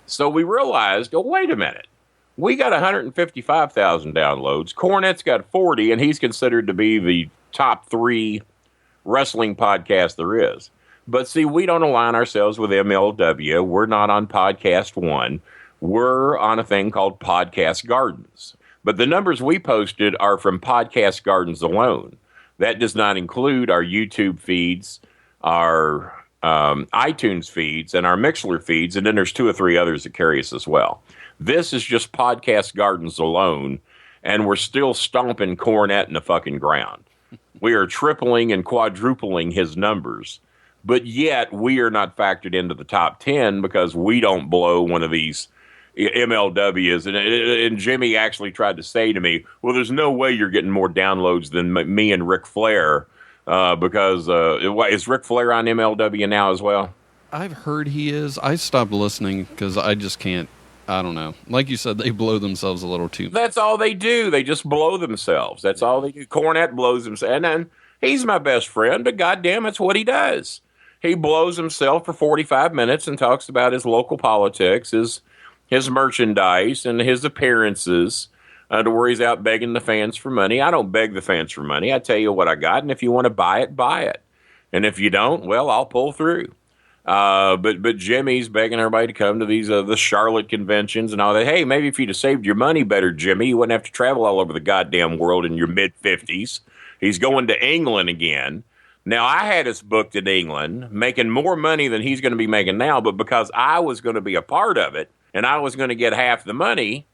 So we realized, wait a minute. We got 155,000 downloads. Cornette's got 40, and he's considered to be the top 3 wrestling podcast there is. But see, we don't align ourselves with MLW. We're not on Podcast One. We're on a thing called Podcast Gardens. But the numbers we posted are from Podcast Gardens alone. That does not include our YouTube feeds, our iTunes feeds, and our Mixlr feeds. And then there's 2 or 3 others that carry us as well. This is just Podcast Gardens alone, and we're still stomping Cornette in the fucking ground. We are tripling and quadrupling his numbers. But yet, we are not factored into the top 10 because we don't blow one of these MLWs. And Jimmy actually tried to say to me, well, there's no way you're getting more downloads than me and Ric Flair, because is Ric Flair on MLW now as well? I've heard he is. I stopped listening because I just can't. I don't know. Like you said, they blow themselves a little too much. That's all they do. They just blow themselves. That's all they do. Cornette blows himself. And then He's my best friend, but goddamn, it's what he does. He blows himself for 45 minutes and talks about his local politics, his merchandise, and his appearances, to where he's out begging the fans for money. I don't beg the fans for money. I tell you what I got, and if you want to buy it, buy it. And if you don't, well, I'll pull through. But Jimmy's begging everybody to come to these the Charlotte conventions and all that. Hey, maybe if you'd have saved your money better, Jimmy, you wouldn't have to travel all over the goddamn world in your mid-50s. He's going to England again. Now, I had us booked in England, making more money than he's going to be making now, but because I was going to be a part of it, and I was going to get half the money,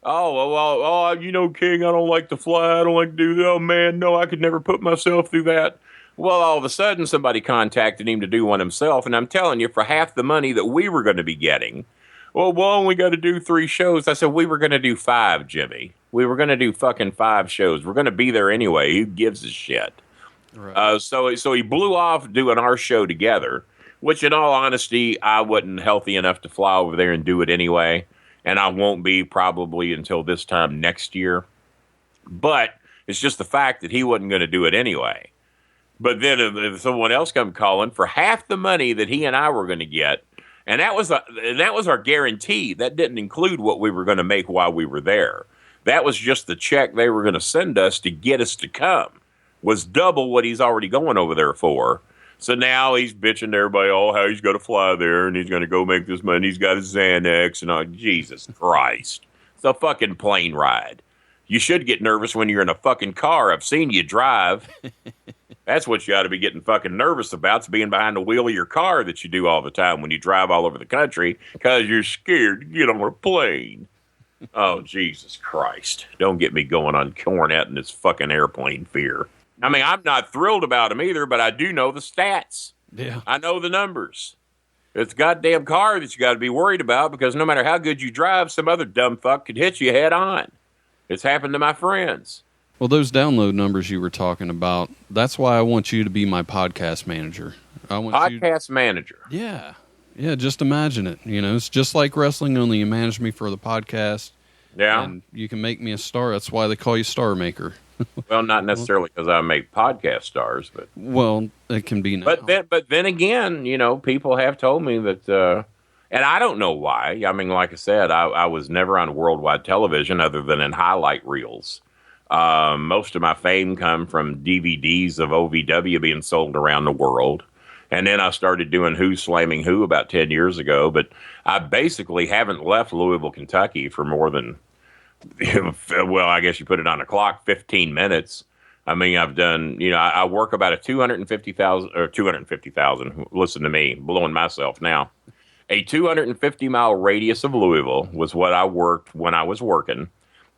you know, King, I don't like to fly, I don't like to do that. Oh, man, no, I could never put myself through that. Well, all of a sudden, somebody contacted him to do one himself, and I'm telling you, for half the money that we were going to be getting, well, only got to do 3 shows. I said, we were going to do 5, Jimmy. We were going to do fucking 5 shows. We're going to be there anyway. Who gives a shit? Right. So he blew off doing our show together, which in all honesty, I wasn't healthy enough to fly over there and do it anyway, and I won't be probably until this time next year. But it's just the fact that he wasn't going to do it anyway. But then if someone else come calling for half the money that he and I were going to get, and that was our guarantee. That didn't include what we were going to make while we were there. That was just the check they were going to send us to get us to come. Was double what he's already going over there for. So now he's bitching to everybody, how he's got to fly there and he's going to go make this money. He's got his Xanax and all. Jesus Christ. It's a fucking plane ride. You should get nervous when you're in a fucking car. I've seen you drive. That's what you ought to be getting fucking nervous about, is being behind the wheel of your car that you do all the time when you drive all over the country because you're scared to get on a plane. Oh, Jesus Christ. Don't get me going on Cornette and this fucking airplane fear. I mean, I'm not thrilled about him either, but I do know the stats. Yeah. I know the numbers. It's a goddamn car that you got to be worried about because no matter how good you drive, some other dumb fuck could hit you head on. It's happened to my friends. Well, those download numbers you were talking about, that's why I want you to be my podcast manager. Manager? Yeah. Yeah, just imagine it. You know, it's just like wrestling, only you manage me for the podcast. Yeah. And you can make me a star. That's why they call you Star Maker. Well, not necessarily because I make podcast stars, but... Well, it can be now. But then again, you know, people have told me that... and I don't know why. I mean, like I said, I was never on worldwide television other than in highlight reels. Most of my fame come from DVDs of OVW being sold around the world. And then I started doing Who's Slamming Who about 10 years ago. But I basically haven't left Louisville, Kentucky for more than, well, I guess you put it on a clock, 15 minutes. I mean, I've done, you know, I work about a 250,000, listen to me, blowing myself now. A 250-mile radius of Louisville was what I worked when I was working.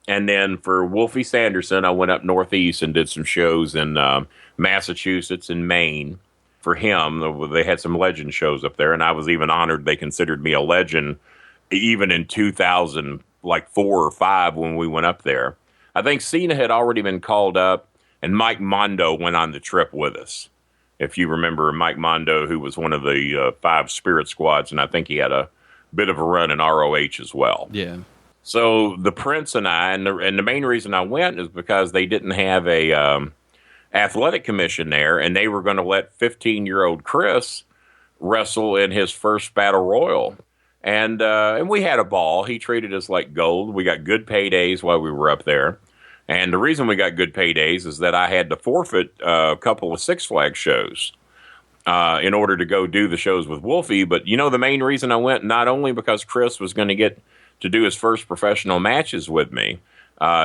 And then for Wolfie Sanderson, I went up northeast and did some shows in Massachusetts and Maine for him. They had some legend shows up there, and I was even honored they considered me a legend even in 2000, like 4 or 5 when we went up there. I think Cena had already been called up, and Mike Mondo went on the trip with us. If you remember Mike Mondo, who was one of the 5 Spirit Squads, and I think he had a bit of a run in ROH as well. Yeah. So the Prince and I, and the main reason I went is because they didn't have a athletic commission there, and they were going to let 15-year-old Chris wrestle in his first battle royal, and we had a ball. He treated us like gold. We got good paydays while we were up there, and the reason we got good paydays is that I had to forfeit a couple of Six Flags shows in order to go do the shows with Wolfie. But you know, the main reason I went, not only because Chris was going to get to do his first professional matches with me.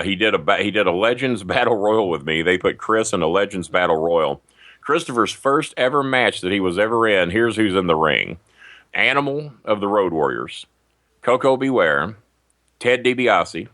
He did a Legends Battle Royal with me. They put Chris in a Legends Battle Royal. Christopher's first ever match that he was ever in, here's who's in the ring. Animal of the Road Warriors, Coco Beware, Ted DiBiase,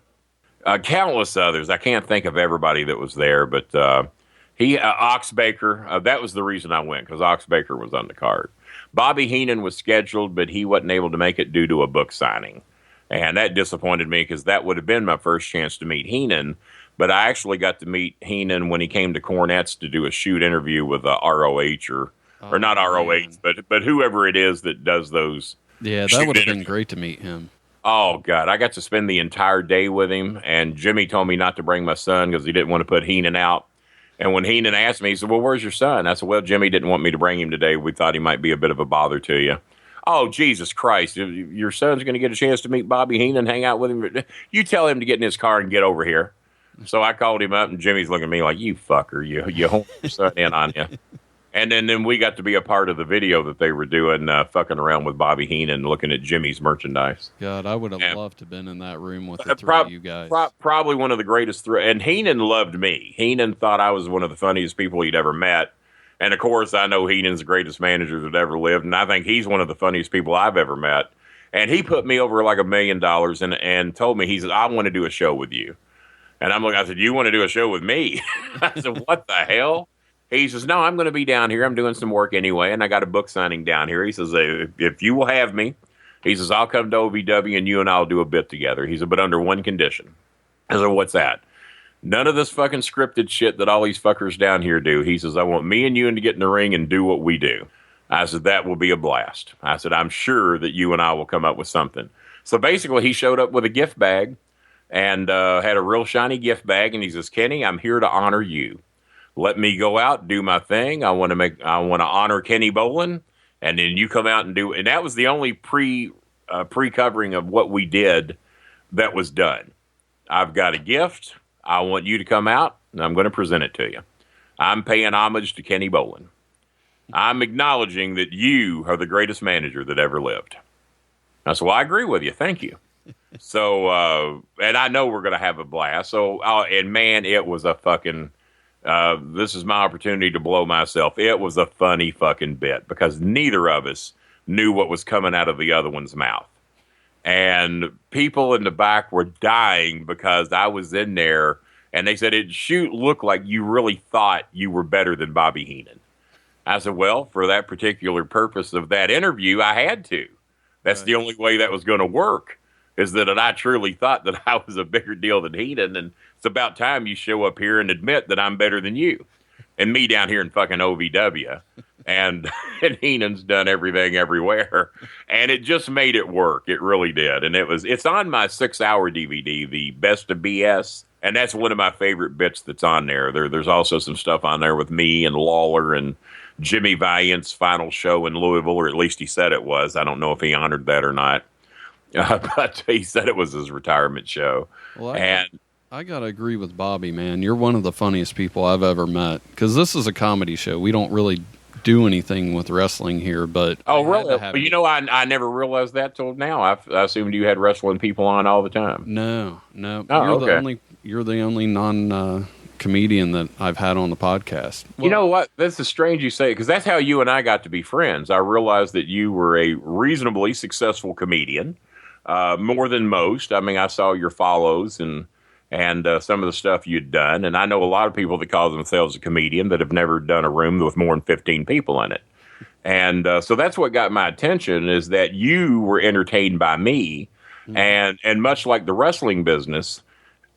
countless others. I can't think of everybody that was there, but Ox Baker, that was the reason I went, because Ox Baker was on the card. Bobby Heenan was scheduled, but he wasn't able to make it due to a book signing. And that disappointed me because that would have been my first chance to meet Heenan. But I actually got to meet Heenan when he came to Cornette's to do a shoot interview with ROH or not ROH, but whoever it is that does those. Yeah, that would have been great to meet him. Oh, God. I got to spend the entire day with him. And Jimmy told me not to bring my son because he didn't want to put Heenan out. And when Heenan asked me, he said, well, where's your son? I said, well, Jimmy didn't want me to bring him today. We thought he might be a bit of a bother to you. Oh, Jesus Christ. Your son's going to get a chance to meet Bobby Heenan, hang out with him. You tell him to get in his car and get over here. So I called him up, and Jimmy's looking at me like, you fucker, you honed your son in on you. And then we got to be a part of the video that they were doing, fucking around with Bobby Heenan, looking at Jimmy's merchandise. God, I would have loved to have been in that room with the three of you guys. Probably one of the greatest. And Heenan loved me. Heenan thought I was one of the funniest people he'd ever met. And, of course, I know Heenan's the greatest manager that ever lived, and I think he's one of the funniest people I've ever met. And he put me over like $1 million and told me, he said, I want to do a show with you. And I said, you want to do a show with me? I said, what the hell? He says, no, I'm going to be down here. I'm doing some work anyway, and I got a book signing down here. He says, if you will have me, he says, I'll come to OVW, and you and I'll do a bit together. He said, but under one condition. I said, what's that? None of this fucking scripted shit that all these fuckers down here do. He says, I want me and you to get in the ring and do what we do. I said, that will be a blast. I said, I'm sure that you and I will come up with something. So basically, he showed up with a gift bag and had a real shiny gift bag, and he says, Kenny, I'm here to honor you. Let me go out, do my thing. I want to honor Kenny Bolin, and then you come out and do. And that was the only pre-covering of what we did that was done. I've got a gift. I want you to come out, and I'm going to present it to you. I'm paying homage to Kenny Bolin. I'm acknowledging that you are the greatest manager that ever lived. I said, well, I agree with you. Thank you. So, and I know we're going to have a blast. So, and man, it was a fucking. This is my opportunity to blow myself. It was a funny fucking bit because neither of us knew what was coming out of the other one's mouth. And people in the back were dying because I was in there and they said, it looked like you really thought you were better than Bobby Heenan. I said, well, for that particular purpose of that interview, I had to. That's the only way that was going to work, is that I truly thought that I was a bigger deal than Heenan. And it's about time you show up here and admit that I'm better than you. And me down here in fucking OVW. And Heenan's done everything everywhere. And it just made it work. It really did. And it's on my 6-hour DVD, the Best of BS. And that's one of my favorite bits that's on there. There's also some stuff on there with me and Lawler and Jimmy Valiant's final show in Louisville, or at least he said it was. I don't know if he honored that or not. But he said it was his retirement show. Well, I got to agree with Bobby, man. You're one of the funniest people I've ever met. Because this is a comedy show. We don't really do anything with wrestling here, but... Oh, really? But you know, I never realized that till now. I assumed you had wrestling people on all the time. No. Oh, You're the only non-comedian that I've had on the podcast. Well, you know what? This is strange you say, because that's how you and I got to be friends. I realized that you were a reasonably successful comedian. More than most. I mean, I saw your follows and some of the stuff you'd done. And I know a lot of people that call themselves a comedian that have never done a room with more than 15 people in it. And so that's what got my attention, is that you were entertained by me. Mm-hmm. And much like the wrestling business,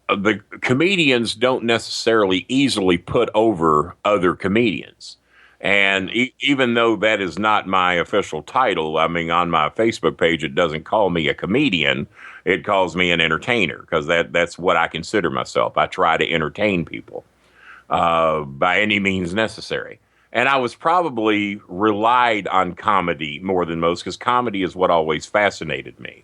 the comedians don't necessarily easily put over other comedians. And even though that is not my official title, I mean, on my Facebook page, it doesn't call me a comedian. It calls me an entertainer, because that's what I consider myself. I try to entertain people by any means necessary. And I was probably relied on comedy more than most, because comedy is what always fascinated me.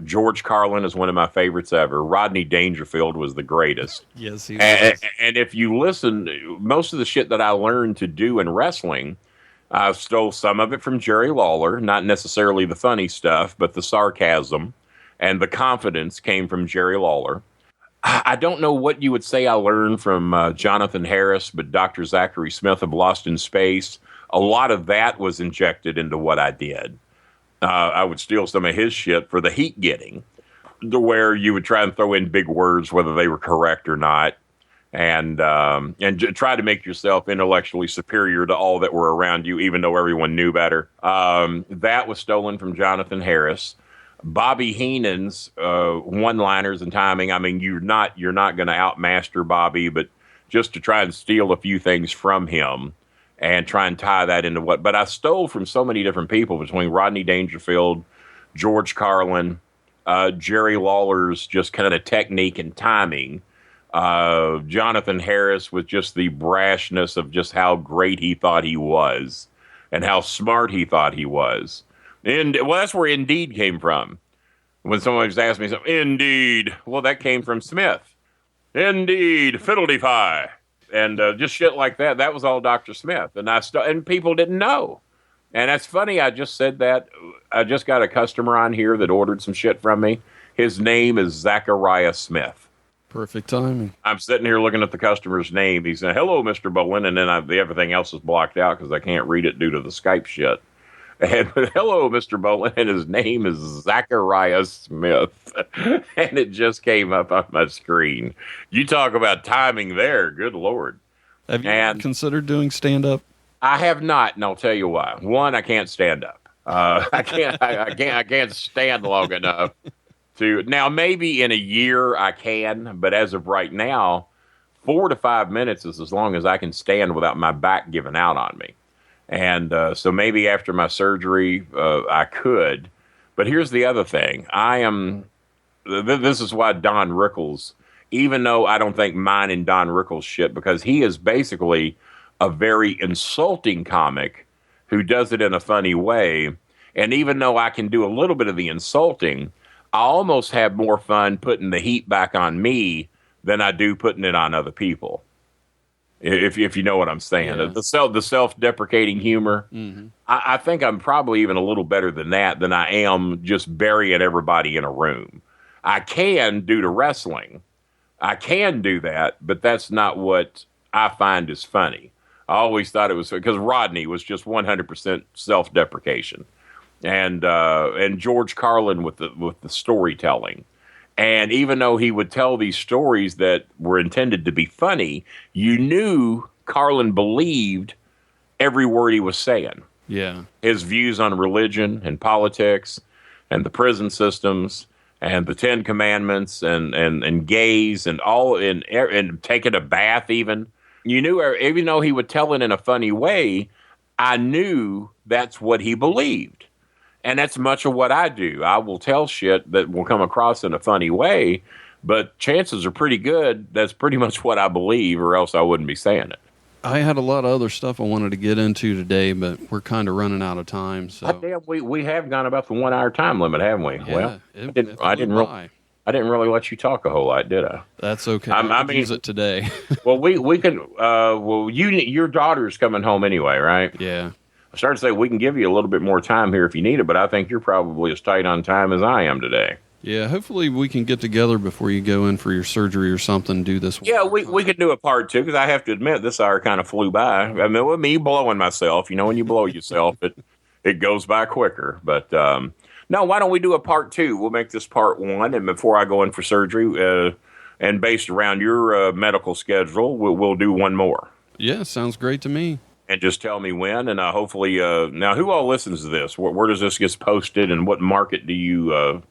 George Carlin is one of my favorites ever. Rodney Dangerfield was the greatest. Yes, he was. And if you listen, most of the shit that I learned to do in wrestling, I stole some of it from Jerry Lawler, not necessarily the funny stuff, but the sarcasm and the confidence came from Jerry Lawler. I don't know what you would say I learned from Jonathan Harris, but Dr. Zachary Smith of Lost in Space, a lot of that was injected into what I did. I would steal some of his shit for the heat getting, to where you would try and throw in big words, whether they were correct or not, and try to make yourself intellectually superior to all that were around you, even though everyone knew better. That was stolen from Jonathan Harris. Bobby Heenan's one-liners and timing. I mean, you're not going to outmaster Bobby, but just to try and steal a few things from him and try and tie that into what. But I stole from so many different people, between Rodney Dangerfield, George Carlin, Jerry Lawler's just kind of technique and timing, Jonathan Harris with just the brashness of just how great he thought he was and how smart he thought he was. And well, that's where Indeed came from. When someone was asking me something, Indeed. Well, that came from Smith. Indeed, fiddle-de-fi. And just shit like that. That was all Dr. Smith. And people didn't know. And that's funny. I just said that. I just got a customer on here that ordered some shit from me. His name is Zachariah Smith. Perfect timing. I'm sitting here looking at the customer's name. He said, "Hello, Mr. Bowen." And then everything else is blocked out because I can't read it due to the Skype shit. And "Hello, Mr. Bowen," and his name is Zachariah Smith. And it just came up on my screen. You talk about timing there. Good Lord. Have you considered doing stand-up? I have not, and I'll tell you why. One, I can't stand up. I can't stand long enough to. Now, maybe in a year I can, but as of right now, 4 to 5 minutes is as long as I can stand without my back giving out on me. And so maybe after my surgery, I could. But here's the other thing. This is why Don Rickles, even though I don't think mine and Don Rickles shit, because he is basically a very insulting comic who does it in a funny way. And even though I can do a little bit of the insulting, I almost have more fun putting the heat back on me than I do putting it on other people. If you know what I'm saying. Yeah. The self-deprecating humor, I think I'm probably even a little better than that than I am just burying everybody in a room. I can due to wrestling. I can do that, but that's not what I find is funny. I always thought it was because Rodney was just 100% self-deprecation, and George Carlin with the storytelling. And even though he would tell these stories that were intended to be funny, you knew Carlin believed every word he was saying. Yeah, his views on religion and politics, and the prison systems, and the 10 Commandments, and gays, and all, and taking a bath even. You knew, even though he would tell it in a funny way, I knew that's what he believed. And that's much of what I do. I will tell shit that will come across in a funny way, but chances are pretty good that's pretty much what I believe, or else I wouldn't be saying it. I had a lot of other stuff I wanted to get into today, but we're kind of running out of time. So damn, we have gone about the 1 hour time limit, haven't we? Yeah, well, I didn't really let you talk a whole lot, did I? That's okay. I mean, use it today. Well, we can. Your daughter's coming home anyway, right? Yeah. I started to say we can give you a little bit more time here if you need it, but I think you're probably as tight on time as I am today. Yeah, hopefully we can get together before you go in for your surgery or something. Do this. Yeah, we could do a part 2 because I have to admit this hour kind of flew by. I mean, with me blowing myself, when you blow yourself, it goes by quicker. But no, why don't we do a part 2? We'll make this part 1, and before I go in for surgery, and based around your medical schedule, we'll do one more. Yeah, sounds great to me. And just tell me when, and hopefully, now who all listens to this? Where does this get posted, and what market do you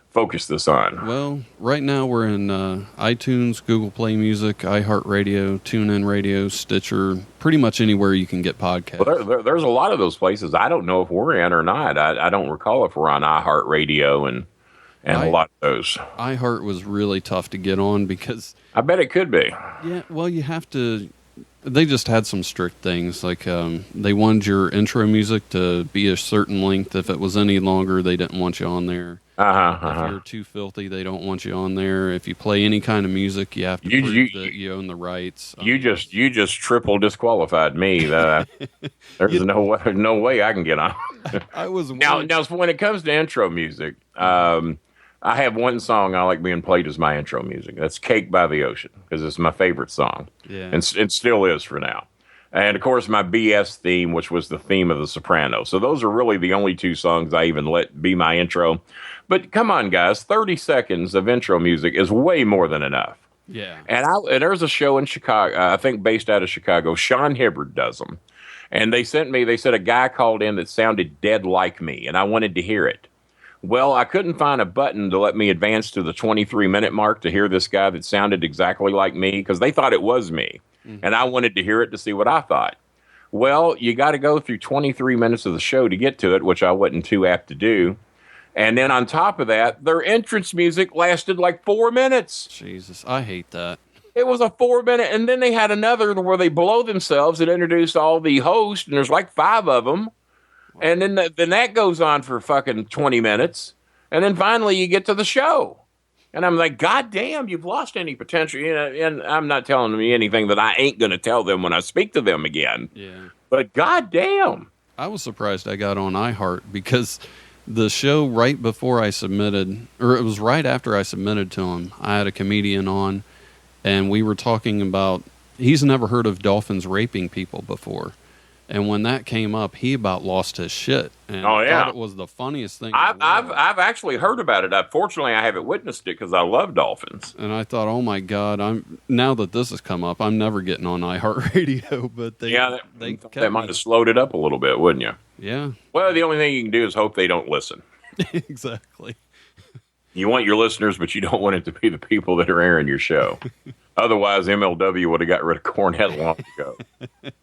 focus this on? Well, right now we're in iTunes, Google Play Music, iHeartRadio, TuneIn Radio, Stitcher, pretty much anywhere you can get podcasts. Well, there's a lot of those places. I don't know if we're in or not. I don't recall if we're on iHeartRadio and a lot of those. iHeart was really tough to get on because... I bet it could be. Yeah, well, you have to... They just had some strict things, like they wanted your intro music to be a certain length. If it was any longer, they didn't want you on there. If you're too filthy, they don't want you on there. If you play any kind of music, you have to prove that you own the rights. You just triple disqualified me. There's no way I can get on. I was now when it comes to intro music, I have one song I like being played as my intro music. That's "Cake by the Ocean" because it's my favorite song, and it still is for now. And of course, my BS theme, which was the theme of The Sopranos. So those are really the only 2 songs I even let be my intro. But come on, guys, 30 seconds of intro music is way more than enough. Yeah. And there's a show in Chicago, I think based out of Chicago. Sean Hibbard does them, and they said a guy called in that sounded dead like me, and I wanted to hear it. Well, I couldn't find a button to let me advance to the 23-minute mark to hear this guy that sounded exactly like me because they thought it was me. Mm-hmm. And I wanted to hear it to see what I thought. Well, you got to go through 23 minutes of the show to get to it, which I wasn't too apt to do. And then on top of that, their entrance music lasted like 4 minutes. Jesus, I hate that. It was a 4-minute, and then they had another where they blow themselves and introduce all the hosts, and there's like 5 of them. And then that goes on for fucking 20 minutes. And then finally you get to the show. And I'm like, God damn, you've lost any potential. You know, and I'm not telling them anything that I ain't going to tell them when I speak to them again. Yeah. But God damn. I was surprised I got on iHeart because the show right before I submitted, or it was right after I submitted to him, I had a comedian on, and we were talking about, he's never heard of dolphins raping people before. And when that came up, he about lost his shit. And I thought it was the funniest thing. I've actually heard about it. Fortunately, I haven't witnessed it because I love dolphins. And I thought, oh my God, now that this has come up, I'm never getting on iHeartRadio. But they might have slowed it up a little bit, wouldn't you? Yeah. Well, the only thing you can do is hope they don't listen. Exactly. You want your listeners, but you don't want it to be the people that are airing your show. Otherwise, MLW would have got rid of Cornette long ago.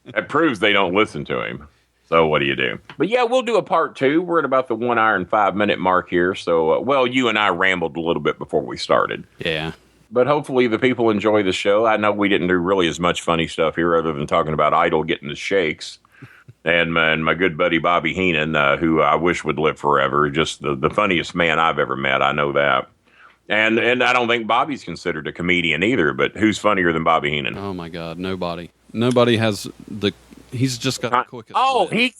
That proves they don't listen to him. So what do you do? But yeah, we'll do a part 2. We're at about the 1 hour and 5 minute mark here. So, you and I rambled a little bit before we started. Yeah. But hopefully the people enjoy the show. I know we didn't do really as much funny stuff here other than talking about Idol getting the shakes. And my good buddy Bobby Heenan, who I wish would live forever. Just the funniest man I've ever met. I know that. And I don't think Bobby's considered a comedian either, but who's funnier than Bobby Heenan? Oh my God, nobody. Nobody has he's just got the quickest. Oh, he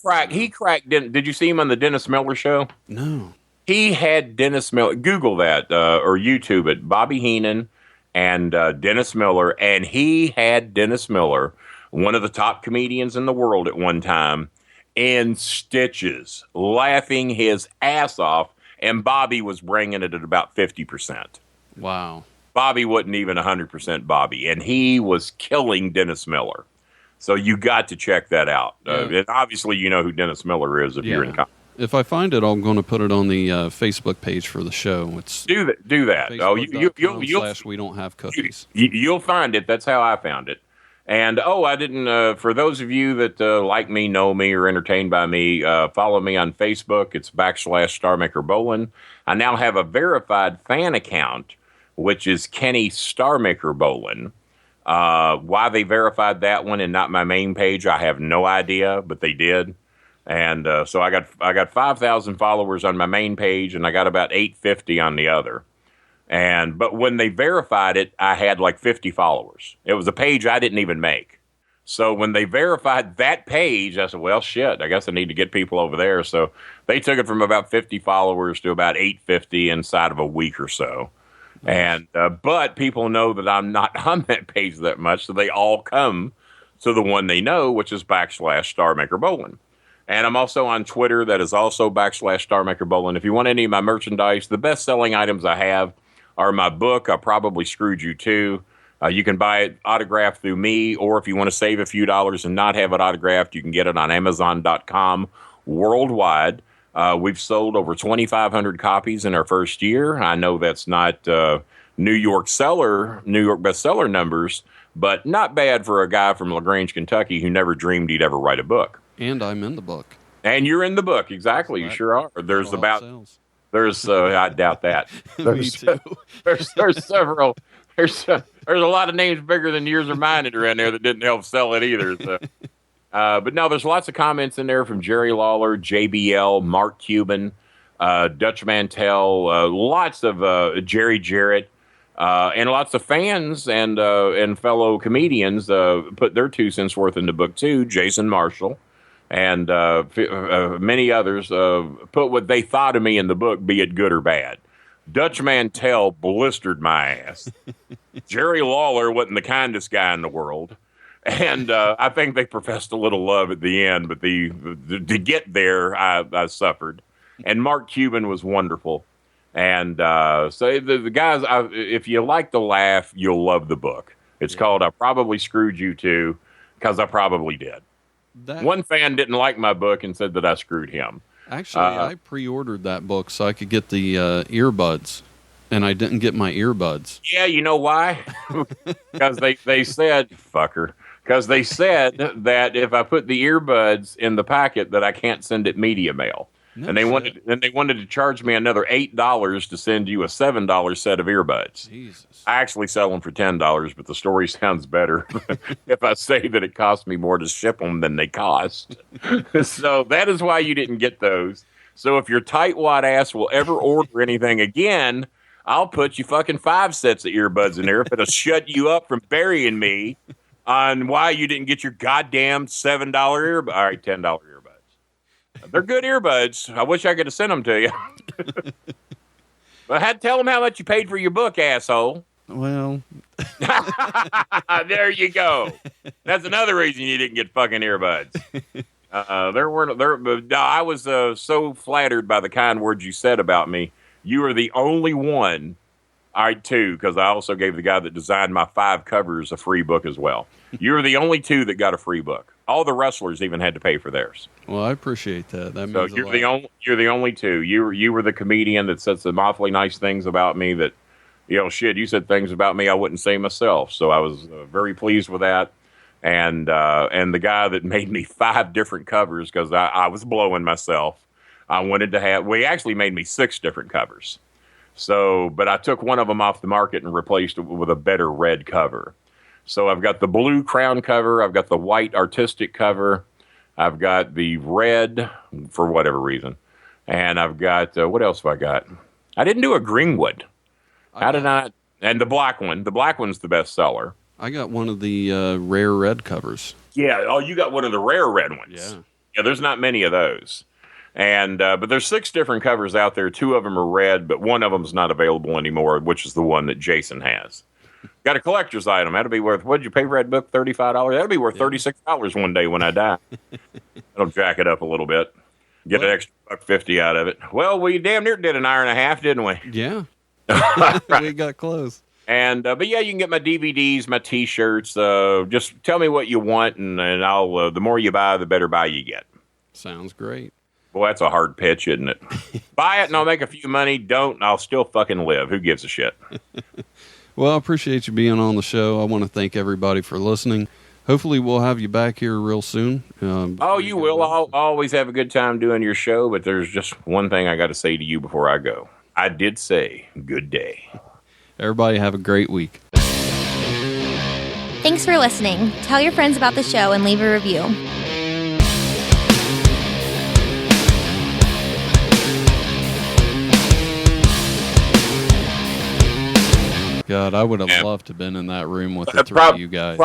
cracked. Did you see him on the Dennis Miller show? No. He had Dennis Miller. Google that or YouTube it. Bobby Heenan and Dennis Miller, and he had Dennis Miller, one of the top comedians in the world at one time, in stitches, laughing his ass off. And Bobby was bringing it at about 50%. Wow. Bobby wasn't even 100% Bobby, and he was killing Dennis Miller. So you got to check that out. And obviously, you know who Dennis Miller is if you're in comedy. If I find it, I'm going to put it on the Facebook page for the show. It's do that. Oh, you'll we don't have cookies. You'll find it. That's how I found it. And, I didn't, for those of you that like me, know me, or entertained by me, follow me on Facebook. It's /StarMaker Bolin. I now have a verified fan account, which is Kenny Starmaker Bolin. Why they verified that one and not my main page, I have no idea, but they did. And so I got 5,000 followers on my main page, and I got about 850 on the other. But when they verified it, I had like 50 followers. It was a page I didn't even make. So when they verified that page, I said, well, shit, I guess I need to get people over there. So they took it from about 50 followers to about 850 inside of a week or so. And but people know that I'm not on that page that much, so they all come to the one they know, which is /StarMaker Bolin. And I'm also on Twitter. That is also /StarMaker Bolin. If you want any of my merchandise, the best-selling items I have are my book, I Probably Screwed You Too. You can buy it autographed through me, or if you want to save a few dollars and not have it autographed, you can get it on Amazon.com worldwide. We've sold over 2,500 copies in our first year. I know that's not New York bestseller numbers, but not bad for a guy from LaGrange, Kentucky who never dreamed he'd ever write a book. And I'm in the book. And you're in the book, exactly. You sure are. There's about... There's, I doubt that. There's several. There's a lot of names bigger than yours or mine that are in there that didn't help sell it either. So. But no, there's lots of comments in there from Jerry Lawler, JBL, Mark Cuban, Dutch Mantell, lots of Jerry Jarrett, and lots of fans and fellow comedians put their 2 cents worth in the book too. Jason Marshall. And many others put what they thought of me in the book, be it good or bad. Dutch Mantell blistered my ass. Jerry Lawler wasn't the kindest guy in the world. And I think they professed a little love at the end, but to get there, I suffered. And Mark Cuban was wonderful. And so the guys, if you like to laugh, you'll love the book. It's called I Probably Screwed You Too, because I probably did. One fan didn't like my book and said that I screwed him. Actually, I pre-ordered that book so I could get the earbuds, and I didn't get my earbuds. Yeah, you know why? Because they said, fucker, because they said that if I put the earbuds in the packet that I can't send it media mail. No and they wanted to charge me another $8 to send you a $7 set of earbuds. Jesus. I actually sell them for $10, but the story sounds better if I say that it cost me more to ship them than they cost. So that is why you didn't get those. So if your tightwad ass will ever order anything again, I'll put you fucking 5 sets of earbuds in there if it'll shut you up from burying me on why you didn't get your goddamn $7 earbuds. All right, $10 earbuds. They're good earbuds. I wish I could have sent them to you. But I had to tell them how much you paid for your book, asshole. Well, there you go. That's another reason you didn't get fucking earbuds. I was so flattered by the kind words you said about me. You are the only one. I too, because I also gave the guy that designed my 5 covers a free book as well. You're the only 2 that got a free book. All the wrestlers even had to pay for theirs. well, I appreciate that. That So means a lot. you're the only 2. You were the comedian that said some awfully nice things about me that, shit, you said things about me I wouldn't say myself. So I was very pleased with that. And the guy that made me 5 different covers because I was blowing myself. We actually made me 6 different covers. So, but I took one of them off the market and replaced it with a better red cover. So I've got the blue crown cover. I've got the white artistic cover. I've got the red for whatever reason. And I've got, what else have I got? I didn't do a Greenwood. And the black one. The black one's the best seller. I got one of the rare red covers. Yeah. Oh, you got one of the rare red ones. Yeah. Yeah, there's not many of those. And but there's 6 different covers out there. 2 of them are red, but one of them's not available anymore, which is the one that Jason has. Got a collector's item. That'll be worth, what did you pay for that book? $35? That'll be worth $36 one day when I die. That'll jack it up a little bit. Get an extra $1.50 out of it. Well, we damn near did an hour and a half, didn't we? Yeah. We got close. And but yeah, you can get my DVDs, my T-shirts. Just tell me what you want, and I'll. The more you buy, the better buy you get. Sounds great. Boy, that's a hard pitch, isn't it? Buy it and I'll make a few money. Don't, and I'll still fucking live. Who gives a shit? Well, I appreciate you being on the show. I want to thank everybody for listening. Hopefully, we'll have you back here real soon. Oh, you will. I'll always have a good time doing your show, but there's just one thing I got to say to you before I go. I did say good day. Everybody have a great week. Thanks for listening. Tell your friends about the show and leave a review. God, I would have loved to have been in that room with the 3 of you guys.